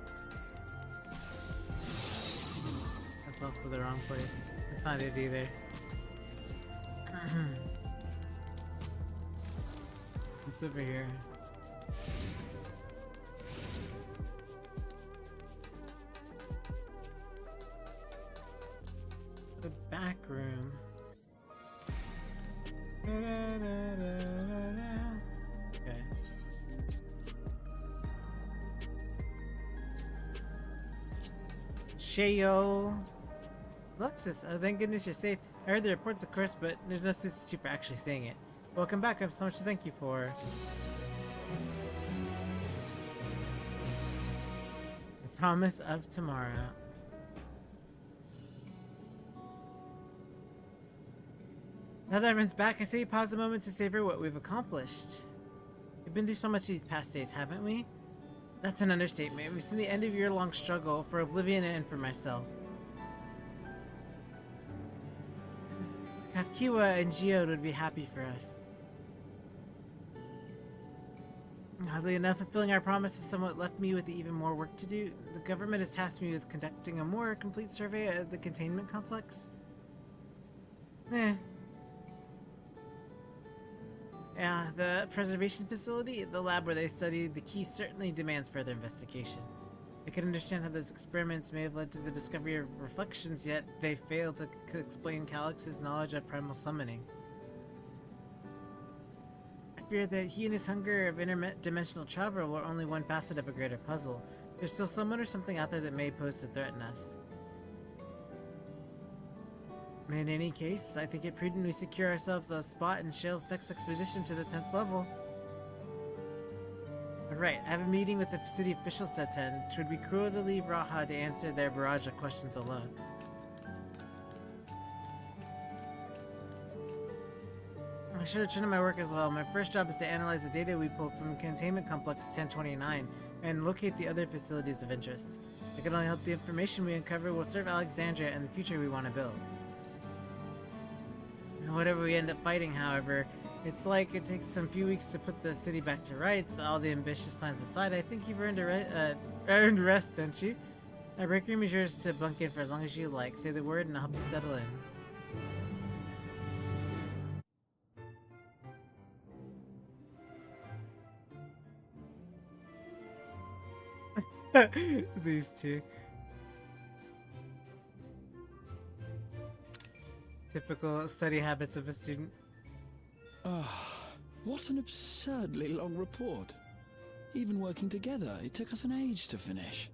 That's also the wrong place. It's not it either. What's over here? The back room. Okay. Shayo. Alexis, oh thank goodness you're safe. I heard the reports of course, but there's no substitute for actually saying it. Welcome back, I have so much to thank you for. The promise of tomorrow. Now that everyone's back, I say you pause a moment to savor what we've accomplished. We've been through so much these past days, haven't we? That's an understatement. We've seen the end of a year-long struggle for Oblivion and for myself. Kafkiwa and Geode would be happy for us. Oddly enough, fulfilling our promise has somewhat left me with even more work to do. The government has tasked me with conducting a more complete survey of the containment complex. Yeah, the preservation facility, the lab where they studied the key, certainly demands further investigation. I can understand how those experiments may have led to the discovery of reflections, yet they fail to explain Calyx's knowledge of primal summoning. I fear that he and his hunger of interdimensional travel were only one facet of a greater puzzle. There's still someone or something out there that may pose to threaten us. In any case, I think it prudent we secure ourselves a spot in Shale's next expedition to the 10th level. Alright, I have a meeting with the city officials to attend. It would be cruel to leave Raha to answer their barrage of questions alone. I should return to my work as well. My first job is to analyze the data we pulled from Containment Complex 1029 and locate the other facilities of interest. I can only hope the information we uncover will serve Alexandria and the future we want to build. Whatever we end up fighting, however, it's like it takes some few weeks to put the city back to rights. All the ambitious plans aside, I think you've earned rest, don't you? Our break room is yours to bunk in for as long as you like. Say the word and I'll help you settle in. These two. Typical study habits of a student. What an absurdly long report. Even working together, it took us an age to finish.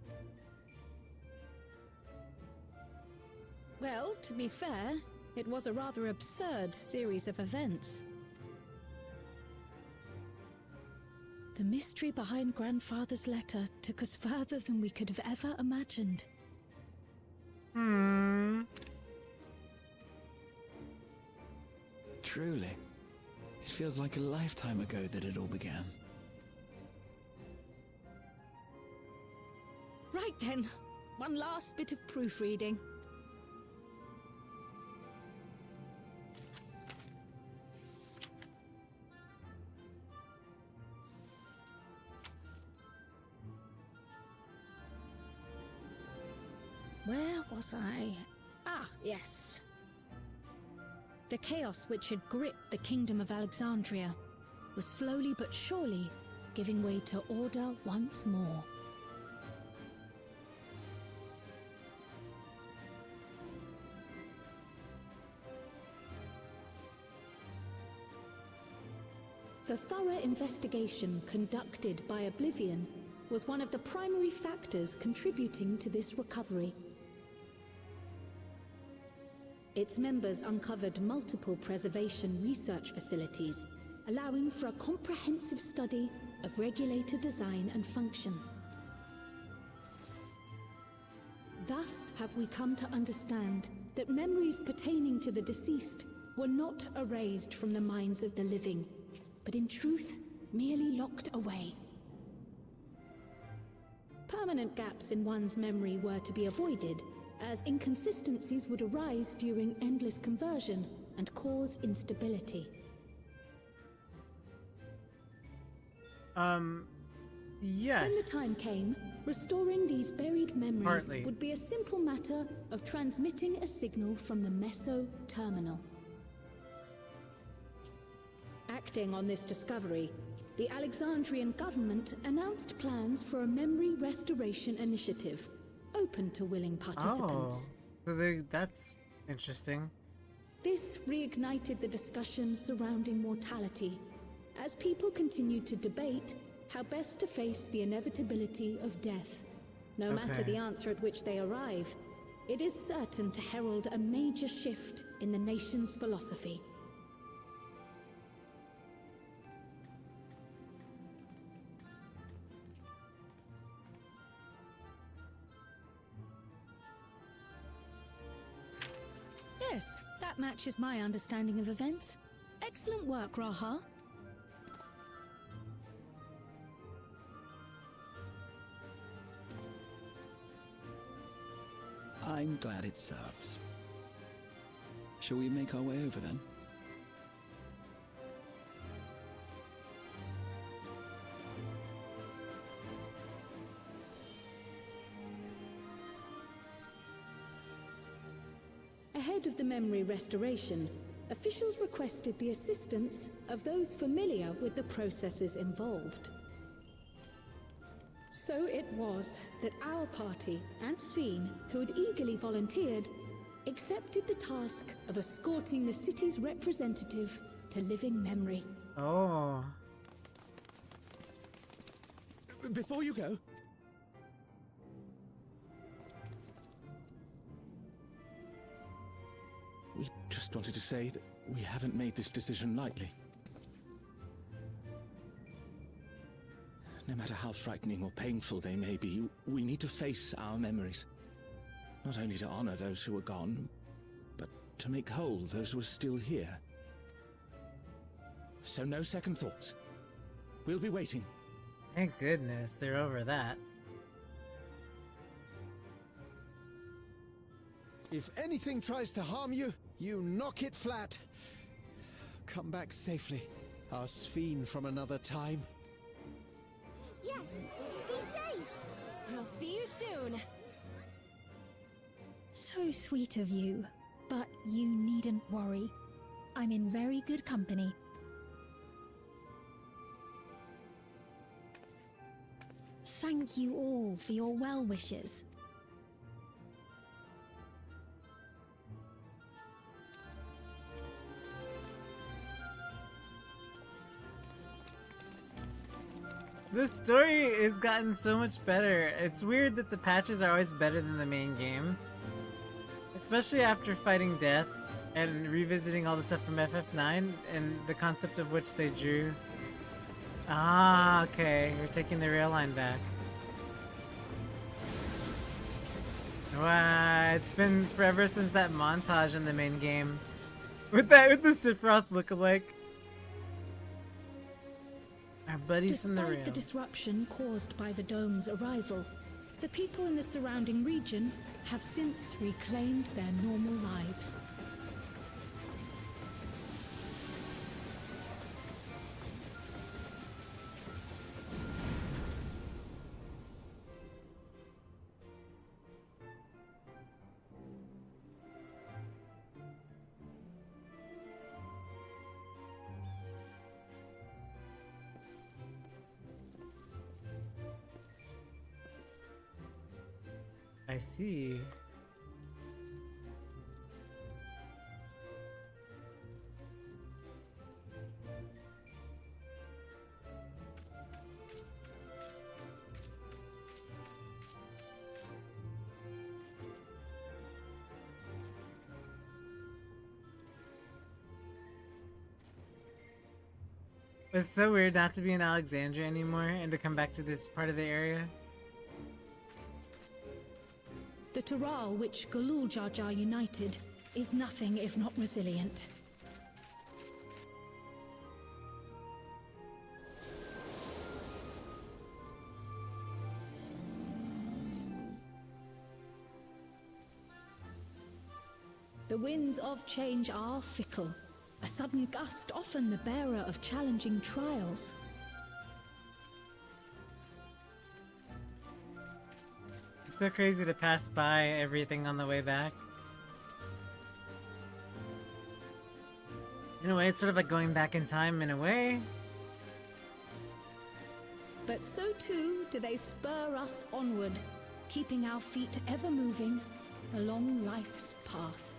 Well, to be fair, it was a rather absurd series of events. The mystery behind Grandfather's letter took us further than we could have ever imagined. Truly. It feels like a lifetime ago that it all began. Right then, one last bit of proofreading. Where was I? Ah, yes. The chaos which had gripped the kingdom of Alexandria was slowly but surely giving way to order once more. The thorough investigation conducted by Oblivion was one of the primary factors contributing to this recovery. Its members uncovered multiple preservation research facilities, allowing for a comprehensive study of regulator design and function. Thus have we come to understand that memories pertaining to the deceased were not erased from the minds of the living, but in truth, merely locked away. Permanent gaps in one's memory were to be avoided, as inconsistencies would arise during endless conversion and cause instability. Yes. When the time came, restoring these buried memories Partly. would be a simple matter of transmitting a signal from the Meso Terminal. Acting on this discovery, the Alexandrian government announced plans for a memory restoration initiative, open to willing participants. Oh, so that's interesting. This reignited the discussion surrounding mortality, as people continued to debate how best to face the inevitability of death. No matter the answer at which they arrive, it is certain to herald a major shift in the nation's philosophy. Yes, that matches my understanding of events. Excellent work, Raha. I'm glad it serves. Shall we make our way over then? Ahead of the memory restoration, officials requested the assistance of those familiar with the processes involved. So it was that our party and Sveen, who had eagerly volunteered, accepted the task of escorting the city's representative to living memory. Oh. Before you go, we just wanted to say that we haven't made this decision lightly. No matter how frightening or painful they may be, we need to face our memories. Not only to honor those who are gone, but to make whole those who are still here. So no second thoughts. We'll be waiting. Thank goodness they're over that. If anything tries to harm you, you knock it flat. Come back safely, our Sveen from another time. Yes, be safe. I'll see you soon. So sweet of you, but you needn't worry. I'm in very good company. Thank you all for your well wishes. This story has gotten so much better. It's weird that the patches are always better than the main game. Especially after fighting death and revisiting all the stuff from FF9 and the concept of which they drew. Ah, okay. You're taking the rail line back. Wow, it's been forever since that montage in the main game. With the Sephiroth lookalike. Our buddies from the rail. Despite the disruption caused by the dome's arrival, the people in the surrounding region have since reclaimed their normal lives. I see. It's so weird not to be in Alexandria anymore and to come back to this part of the area. The Taral which Galul Jar Jar united is nothing if not resilient. The winds of change are fickle. A sudden gust often the bearer of challenging trials. It's so crazy to pass by everything on the way back. In a way, it's sort of like going back in time in a way. But so too do they spur us onward, keeping our feet ever moving along life's path.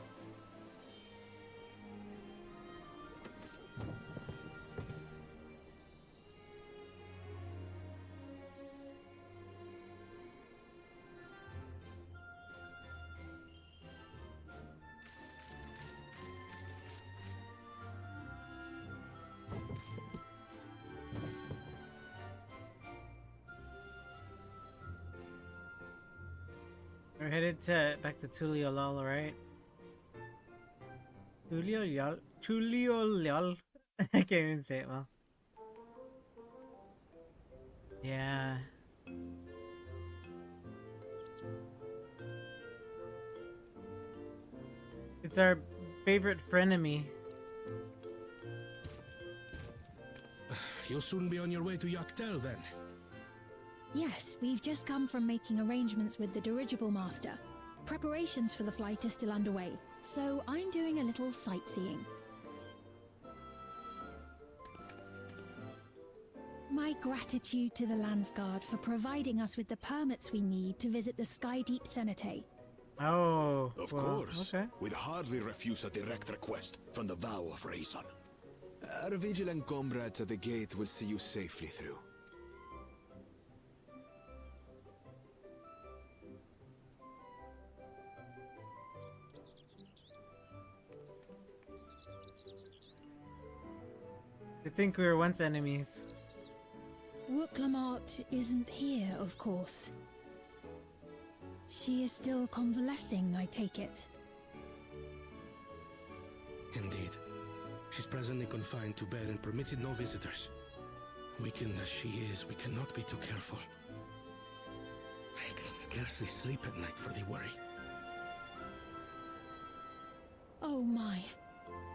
We're headed back to Tuliolal, right? Tuliolal. I can't even say it well. Yeah. It's our favorite frenemy. You'll soon be on your way to Yaktel then. Yes, we've just come from making arrangements with the dirigible master. Preparations for the flight are still underway, so I'm doing a little sightseeing. My gratitude to the Landsguard for providing us with the permits we need to visit the Skydeep Cenotaph. Oh, of course. Okay. We'd hardly refuse a direct request from the Vow of Reason. Our vigilant comrades at the gate will see you safely through. I think we were once enemies. Wooklamart isn't here, of course. She is still convalescing, I take it. Indeed. She's presently confined to bed and permitted no visitors. Weakened as she is, we cannot be too careful. I can scarcely sleep at night for the worry. Oh my.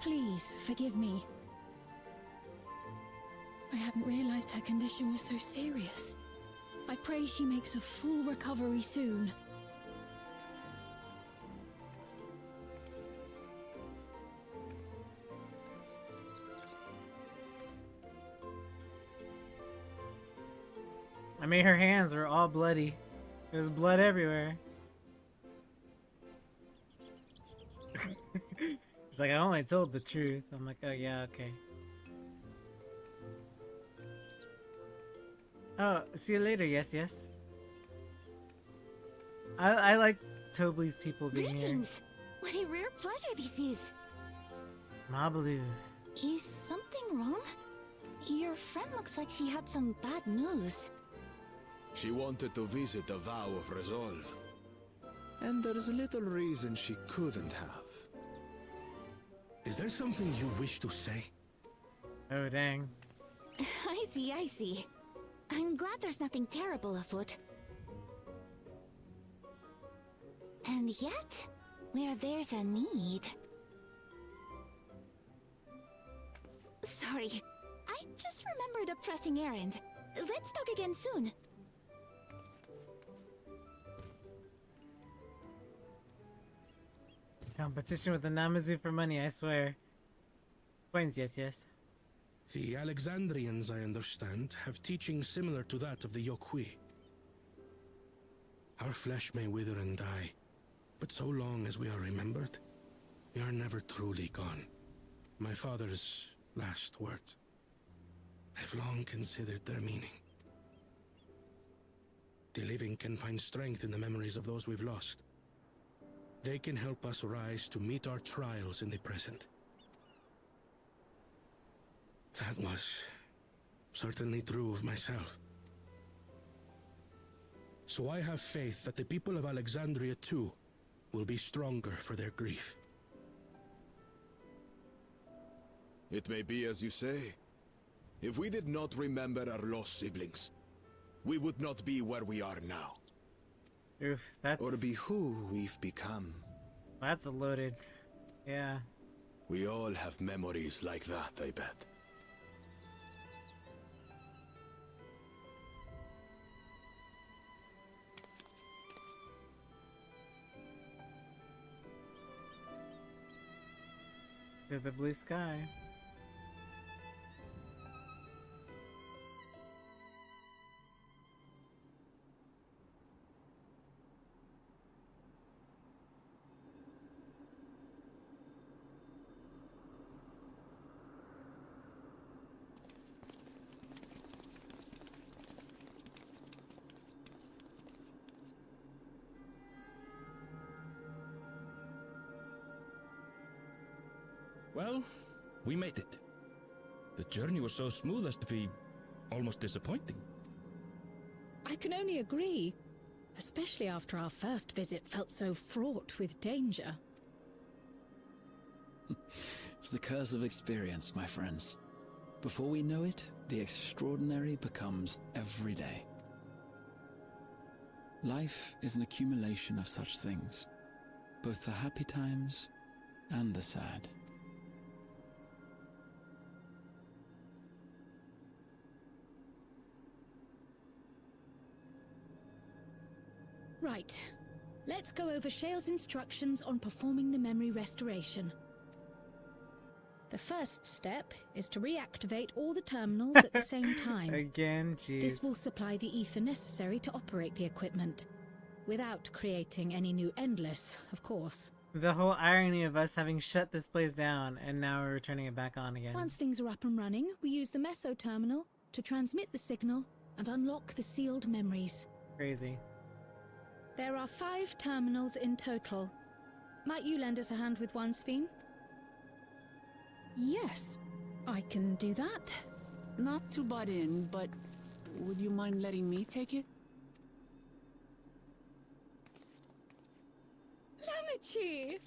Please, forgive me. I hadn't realized her condition was so serious. I pray she makes a full recovery soon. I mean, her hands were all bloody. There's blood everywhere. It's like, I only told the truth. I'm like, oh yeah, okay. Oh, see you later, yes. I like Tobley's people being Greetings. What a rare pleasure this is. Mabaloo. Is something wrong? Your friend looks like she had some bad news. She wanted to visit the Vow of Resolve. And there's little reason she couldn't have. Is there something you wish to say? Oh, dang. I see. I'm glad there's nothing terrible afoot. And yet, where there's a need... Sorry, I just remembered a pressing errand. Let's talk again soon. Competition with the Namazu for money, I swear. Coins, yes. The Alexandrians, I understand, have teachings similar to that of the Yokui. Our flesh may wither and die, but so long as we are remembered, we are never truly gone. My father's last words. I've long considered their meaning. The living can find strength in the memories of those we've lost. They can help us rise to meet our trials in the present. That was certainly true of myself. So I have faith that the people of Alexandria too will be stronger for their grief. It may be as you say. If we did not remember our lost siblings, we would not be where we are now. Oof, that's... Or be who we've become. That's a loaded... Yeah. We all have memories like that, I bet. To the blue sky. Well, we made it. The journey was so smooth as to be almost disappointing. I can only agree. especially after our first visit felt so fraught with danger. It's the curse of experience, my friends. Before we know it, the extraordinary becomes everyday. Life is an accumulation of such things, both the happy times and the sad. Right. Let's go over Shale's instructions on performing the memory restoration. The first step is to reactivate all the terminals at the same time. Again, jeez. This will supply the ether necessary to operate the equipment, without creating any new Endless, of course. The whole irony of us having shut this place down and now we're turning it back on again. Once things are up and running, we use the meso terminal to transmit the signal and unlock the sealed memories. Crazy. There are 5 terminals in total. Might you lend us a hand with one, Sphene? Yes, I can do that. Not to butt in, but would you mind letting me take it? Lamichi!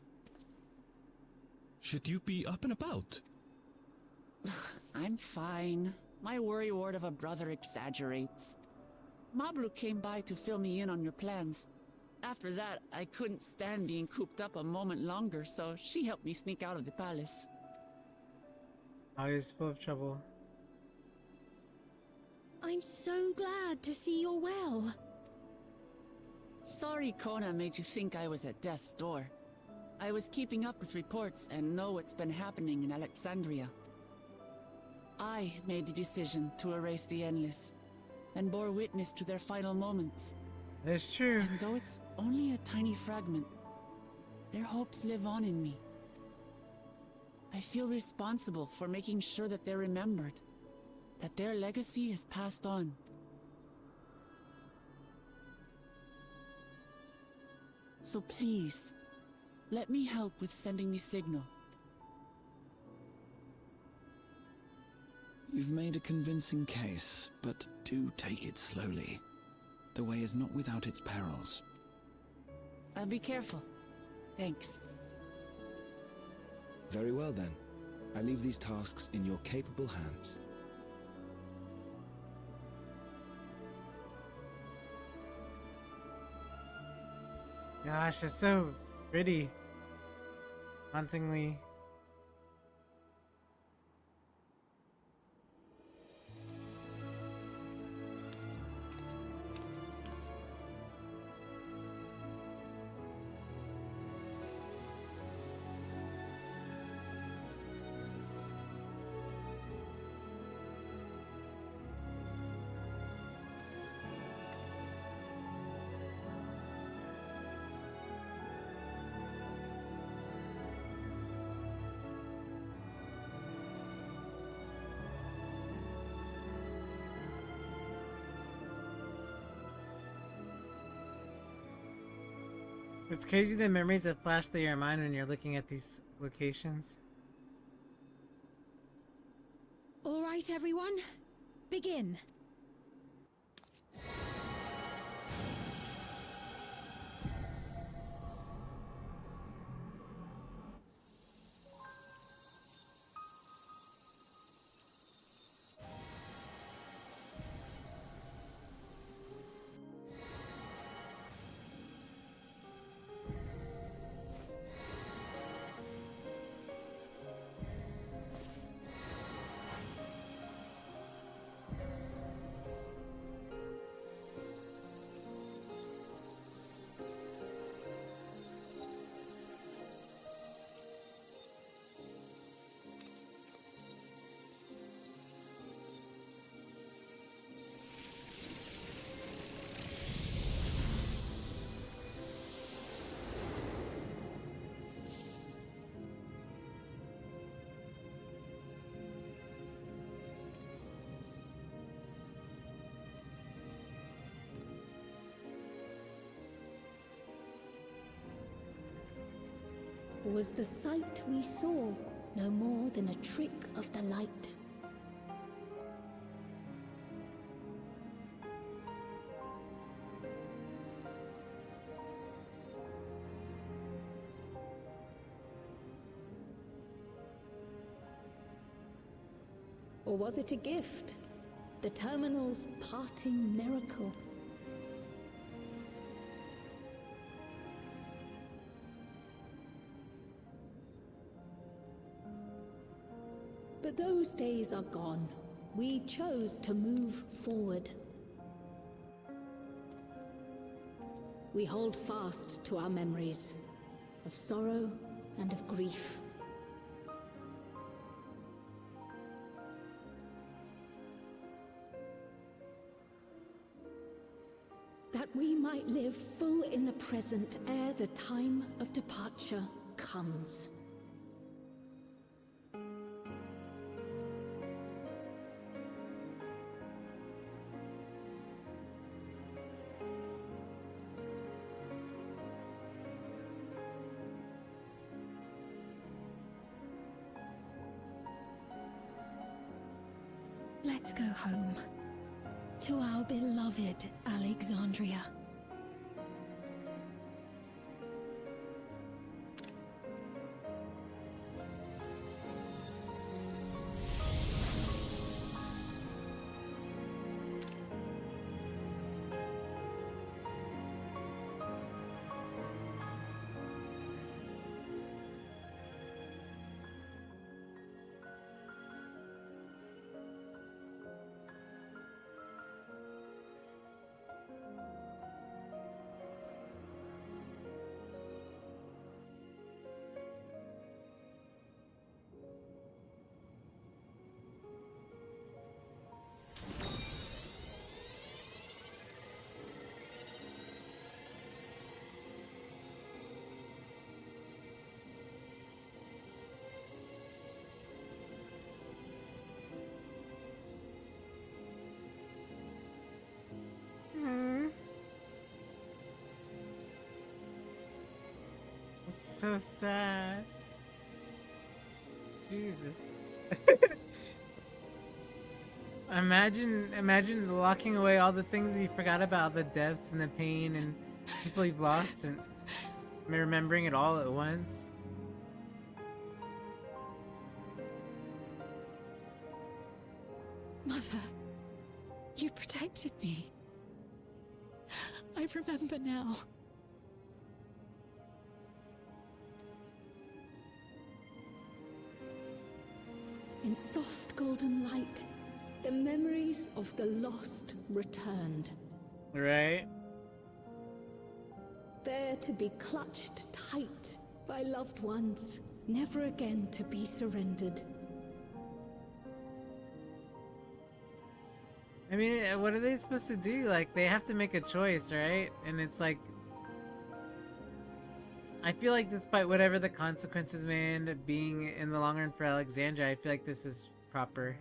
Should you be up and about? I'm fine. My worrywart of a brother exaggerates. Mablu came by to fill me in on your plans. After that, I couldn't stand being cooped up a moment longer, so she helped me sneak out of the palace. Always full of trouble. I'm so glad to see you're well. Sorry Kona made you think I was at death's door. I was keeping up with reports and know what's been happening in Alexandria. I made the decision to erase the Endless, and bore witness to their final moments. That's true. And though it's only a tiny fragment, their hopes live on in me. I feel responsible for making sure that they're remembered, that their legacy is passed on. So please, let me help with sending the signal. You've made a convincing case, but do take it slowly. The way is not without its perils. I'll be careful. Thanks. Very well then. I leave these tasks in your capable hands. Gosh, it's so pretty. Hauntingly. It's crazy the memories that flash through your mind when you're looking at these locations. All right, everyone. Begin. Was the sight we saw no more than a trick of the light? Or was it a gift? The Terminal's parting miracle? But those days are gone. We chose to move forward. We hold fast to our memories of sorrow and of grief. That we might live full in the present ere the time of departure comes. Let's go home. To our beloved Alexandria. It's so sad. Jesus. Imagine locking away all the things you forgot about, the deaths and the pain and people you've lost, and remembering it all at once. Mother, you protected me. I remember now. In soft golden light, the memories of the lost returned. Right? There to be clutched tight by loved ones, never again to be surrendered. I mean, what are they supposed to do? Like, they have to make a choice, right? And it's like, I feel like despite whatever the consequences may end up being in the long run for Alexandria, I feel like this is proper.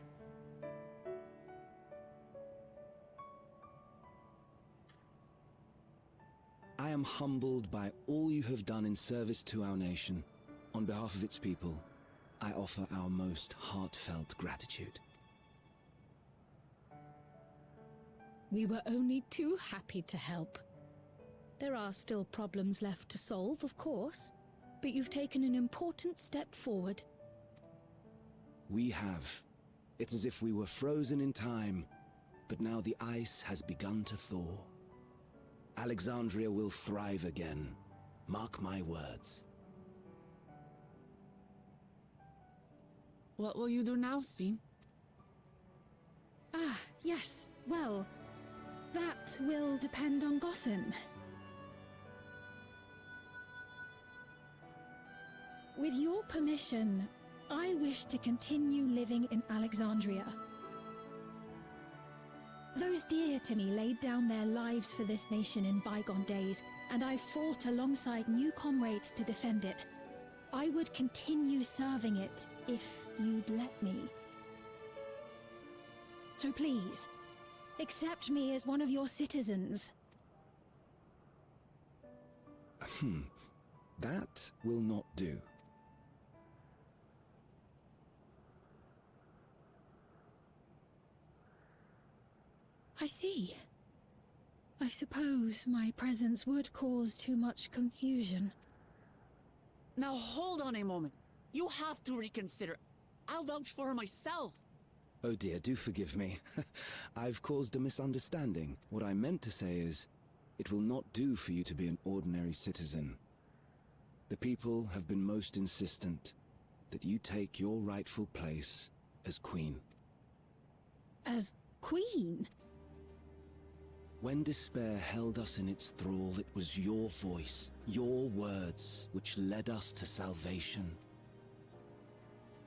I am humbled by all you have done in service to our nation. On behalf of its people, I offer our most heartfelt gratitude. We were only too happy to help. There are still problems left to solve, of course, but you've taken an important step forward. We have. It's as if we were frozen in time, but now the ice has begun to thaw. Alexandria will thrive again. Mark my words. What will you do now, Sven? Ah, yes. Well, that will depend on Gossen. With your permission, I wish to continue living in Alexandria. Those dear to me laid down their lives for this nation in bygone days, and I fought alongside new comrades to defend it. I would continue serving it if you'd let me. So please, accept me as one of your citizens. That will not do. I see. I suppose my presence would cause too much confusion. Now hold on a moment. You have to reconsider. I'll vouch for her myself. Oh dear, do forgive me. I've caused a misunderstanding. What I meant to say is, it will not do for you to be an ordinary citizen. The people have been most insistent that you take your rightful place as queen. As queen? When despair held us in its thrall, it was your voice, your words, which led us to salvation.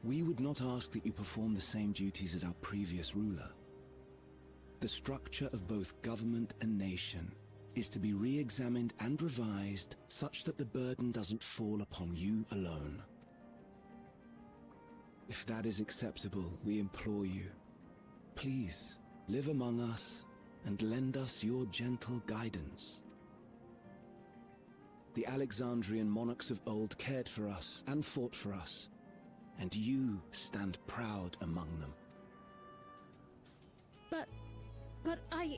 We would not ask that you perform the same duties as our previous ruler. The structure of both government and nation is to be re-examined and revised such that the burden doesn't fall upon you alone. If that is acceptable, we implore you, please live among us and lend us your gentle guidance. The Alexandrian monarchs of old cared for us and fought for us, and you stand proud among them. But I...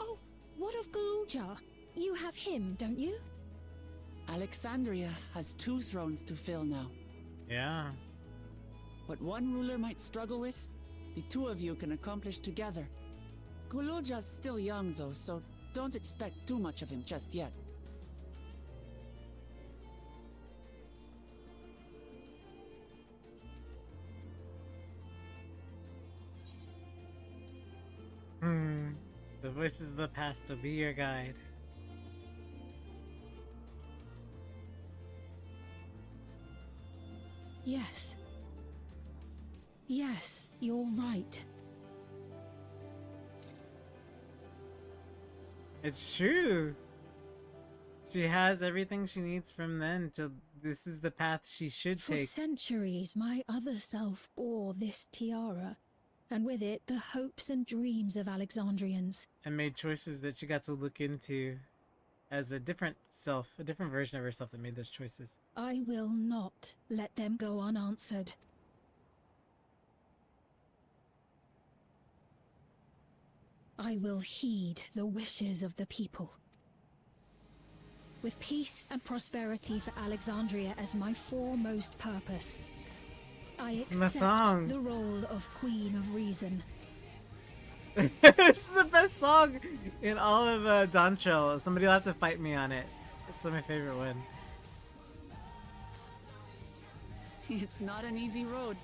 Oh, what of Galuja? You have him, don't you? Alexandria has 2 thrones to fill now. Yeah. What one ruler might struggle with, the 2 of you can accomplish together. Galuja's still young though, so don't expect too much of him just yet. The voices of the past will be your guide. Yes. Yes, you're right. It's true. She has everything she needs from then till this is the path she should For take. centuries, my other self bore this tiara, and with it the hopes and dreams of Alexandrians. And made choices that she got to look into as a different self, a different version of herself that made those choices. I will not let them go unanswered. I will heed the wishes of the people. With peace and prosperity for Alexandria as my foremost purpose, I accept the role of Queen of Reason. This is the best song in all of Dawntrail. Somebody will have to fight me on it. It's my favorite one. It's not an easy road,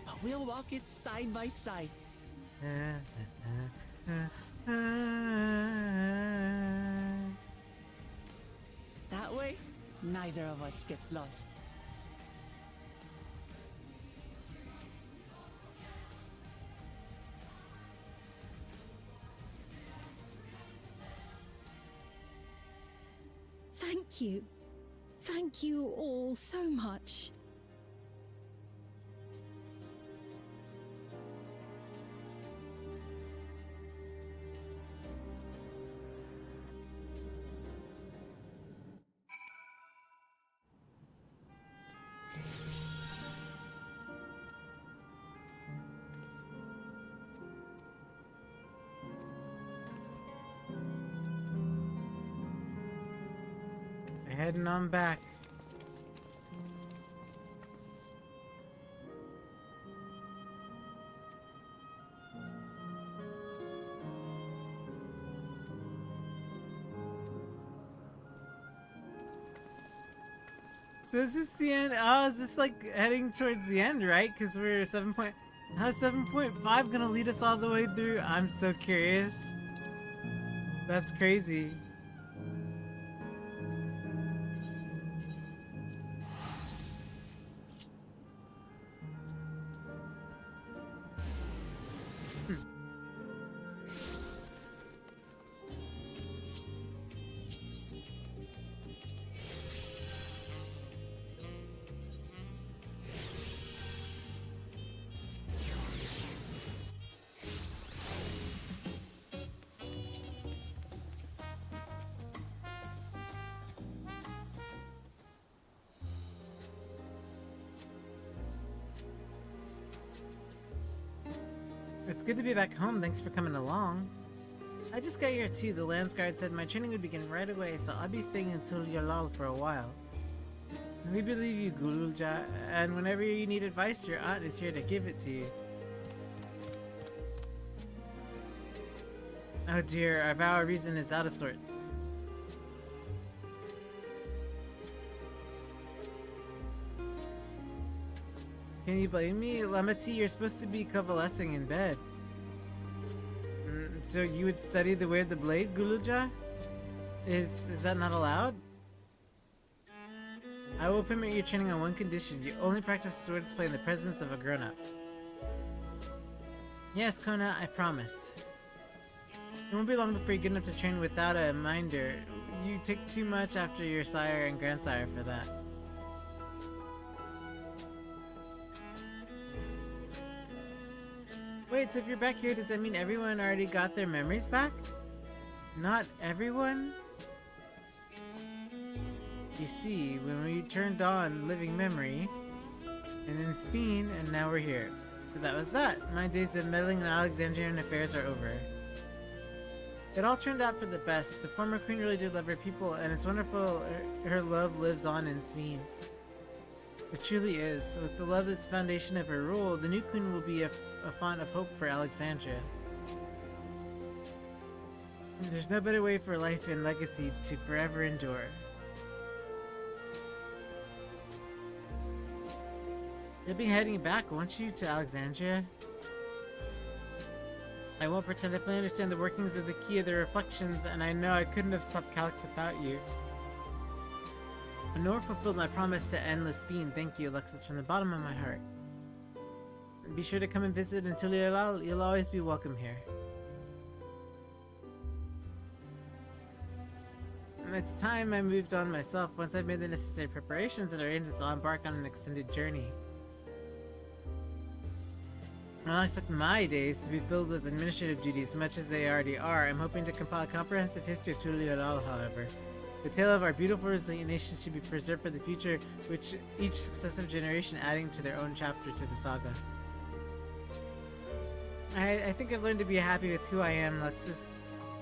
but we'll walk it side by side. That way, neither of us gets lost. Thank you. Thank you all so much. Heading on back. So is this the end? Oh, is this like heading towards the end, right? Because we're 7 point... How's 7.5 gonna lead us all the way through? I'm so curious. That's crazy. It's good to be back home. Thanks for coming along. I just got here too. The Landsguard said my training would begin right away, so I'll be staying until Yolal for a while. We believe you, Gululja, and whenever you need advice, your aunt is here to give it to you. Oh dear, our vow of reason is out of sorts. Can you blame me? Lamati, you're supposed to be convalescing in bed. So you would study the way of the blade, Guluja? Is that not allowed? I will permit your training on one condition. You only practice swordplay in the presence of a grown-up. Yes, Kona, I promise. It won't be long before you're good enough to train without a minder. You take too much after your sire and grandsire for that. Wait, so if you're back here, does that mean everyone already got their memories back? Not everyone? You see, when we turned on Living Memory, and then Sphene, and now we're here. So that was that. My days of meddling in Alexandrian affairs are over. It all turned out for the best. The former queen really did love her people, and it's wonderful her love lives on in Sphene. It truly is. With the love that's the foundation of her rule, the new queen will be a font of hope for Alexandria. There's no better way for life and legacy to forever endure. You'll be heading back, won't you, to Alexandria? I won't pretend I fully understand the workings of the key of the reflections, and I know I couldn't have stopped Calyx without you. Nor fulfilled my promise to endless Sphene. Thank you, Alexis, from the bottom of my heart. Be sure to come and visit until you'll always be welcome here. It's time I moved on myself. Once I've made the necessary preparations and arrangements, I'll embark on an extended journey. I don't expect my days to be filled with administrative duties, much as they already are. I'm hoping to compile a comprehensive history of Tuliadal, however. The tale of our beautiful resilient nation should be preserved for the future, which each successive generation adding to their own chapter to the saga. I think I've learned to be happy with who I am, Lexus.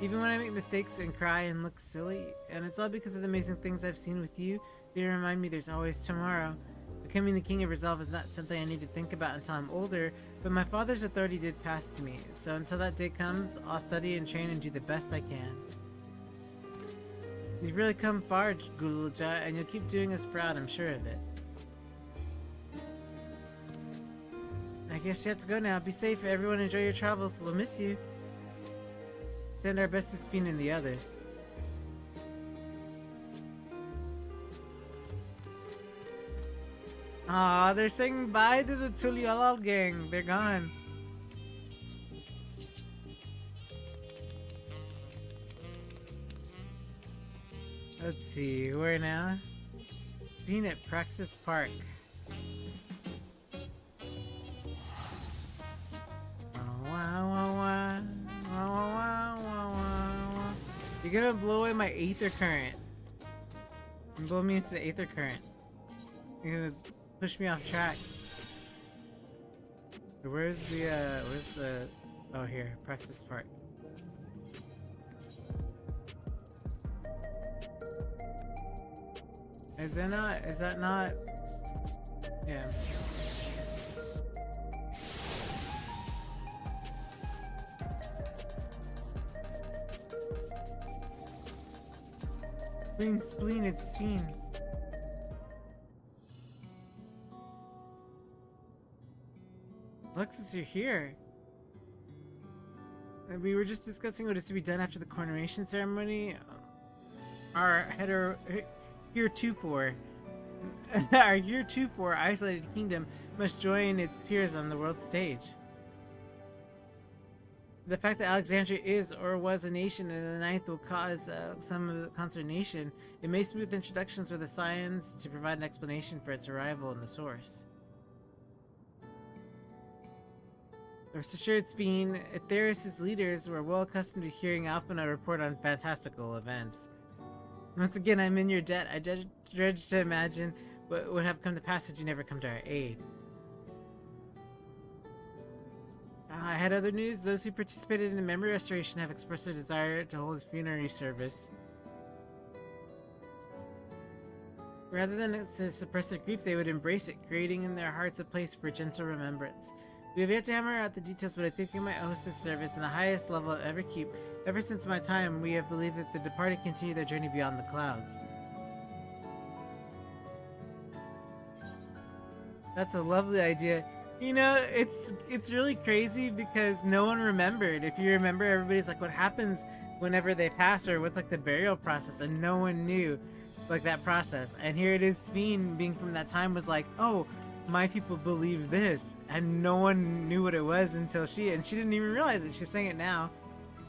Even when I make mistakes and cry and look silly, and it's all because of the amazing things I've seen with you, they remind me there's always tomorrow. Becoming the King of Resolve is not something I need to think about until I'm older, but my father's authority did pass to me, so until that day comes, I'll study and train and do the best I can. You've really come far, Gululja, and you'll keep doing us proud, I'm sure of it. I guess you have to go now. Be safe, everyone. Enjoy your travels. We'll miss you. Send our best to Sphene and the others. Aw, they're saying bye to the Tulialal gang. They're gone. Let's see, where now? Sphene at Praxis Park. You're gonna blow away my Aether Current. And blow me into the Aether Current. You're gonna push me off track. Where's the... Oh, here. Praxis Park. Is that not... Yeah. Spleen, it's seen. Alexis, you're here. We were just discussing what is to be done after the coronation ceremony. Our heretofore isolated kingdom must join its peers on the world stage. The fact that Alexandria is or was a nation in the ninth will cause some consternation. It may smooth introductions with the science to provide an explanation for its arrival in the source. Rest assured, Sphene, Atheris' leaders were well accustomed to hearing Alpina report on fantastical events. Once again, I'm in your debt. I dread to imagine what would have come to pass had you never come to our aid. I had other news. Those who participated in the memory restoration have expressed their desire to hold a funerary service. Rather than to suppress their grief, they would embrace it, creating in their hearts a place for gentle remembrance. We have yet to hammer out the details, but I think in my hostess service and the highest level I've ever keep, ever since my time, we have believed that the departed continue their journey beyond the clouds. That's a lovely idea. You know, it's really crazy because no one remembered. If you remember, everybody's like, what happens whenever they pass, or what's like the burial process, and no one knew like that process. And here it is, Sphene being from that time was like, oh, my people believe this, and no one knew what it was until she didn't even realize it. She's saying it now,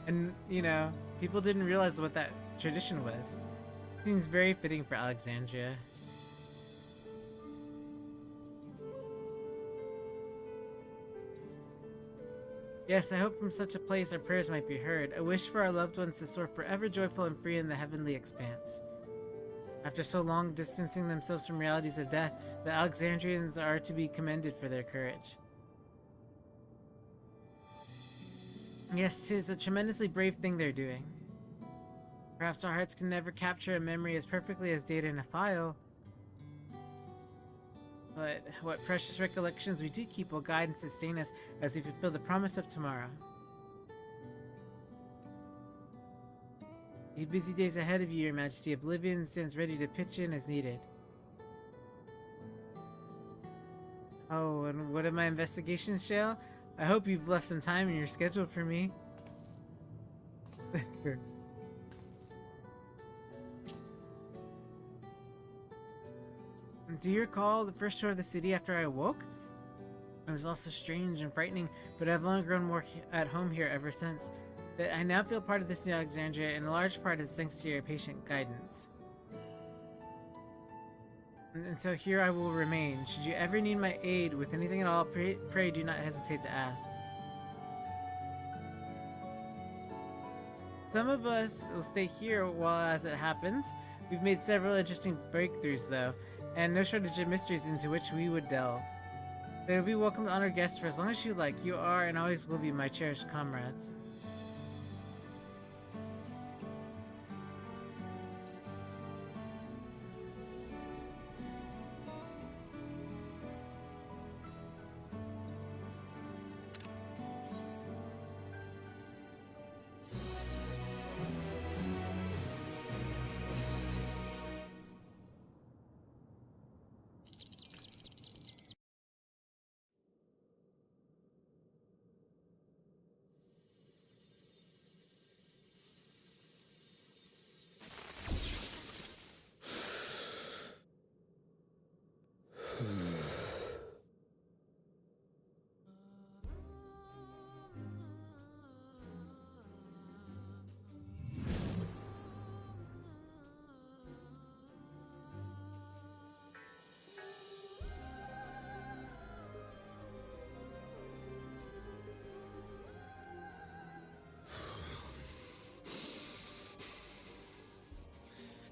and you know, people didn't realize what that tradition was. Seems very fitting for Alexandria. Yes, I hope from such a place our prayers might be heard. A wish for our loved ones to soar forever joyful and free in the heavenly expanse. After so long distancing themselves from realities of death, the Alexandrians are to be commended for their courage. Yes, 'tis a tremendously brave thing they're doing. Perhaps our hearts can never capture a memory as perfectly as data in a file, but what precious recollections we do keep will guide and sustain us as we fulfill the promise of tomorrow. You have busy days ahead of you, Your Majesty. Oblivion stands ready to pitch in as needed. Oh, and what of my investigations, Shale? I hope you've left some time in your schedule for me. Do you recall the first tour of the city after I awoke? It was also strange and frightening, but I've only grown more at home here ever since. That I now feel part of this new Alexandria, and a large part is thanks to your patient guidance. And so here I will remain. Should you ever need my aid with anything at all, pray do not hesitate to ask. Some of us will stay here while as it happens. We've made several interesting breakthroughs though, and no shortage of mysteries into which we would delve. They will be welcome to honored guests for as long as you like. You are and always will be my cherished comrades.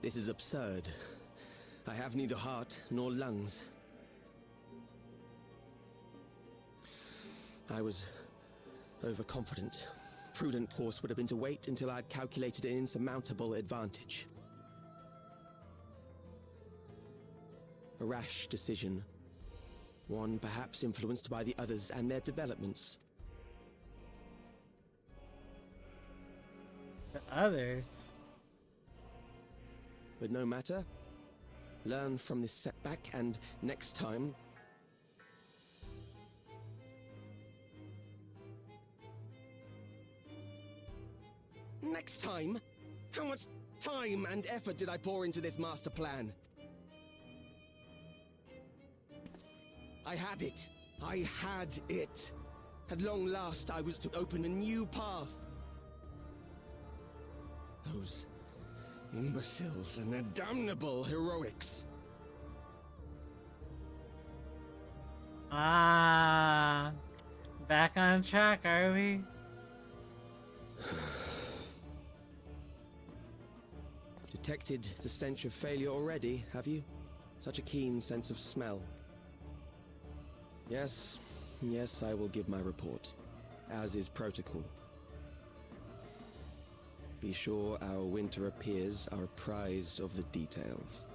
This is absurd. I have neither heart nor lungs. I was overconfident. Prudent course would have been to wait until I'd calculated an insurmountable advantage. A rash decision. One perhaps influenced by the others and their developments. The others? But no matter. Learn from this setback, and next time... Next time? How much time and effort did I pour into this master plan? I had it. I had it. At long last, I was to open a new path. Those imbeciles and their damnable heroics. Ah, back on track, are we? Detected the stench of failure already, have you? Such a keen sense of smell. Yes, I will give my report, as is protocol. Be sure our winter peers are apprised of the details.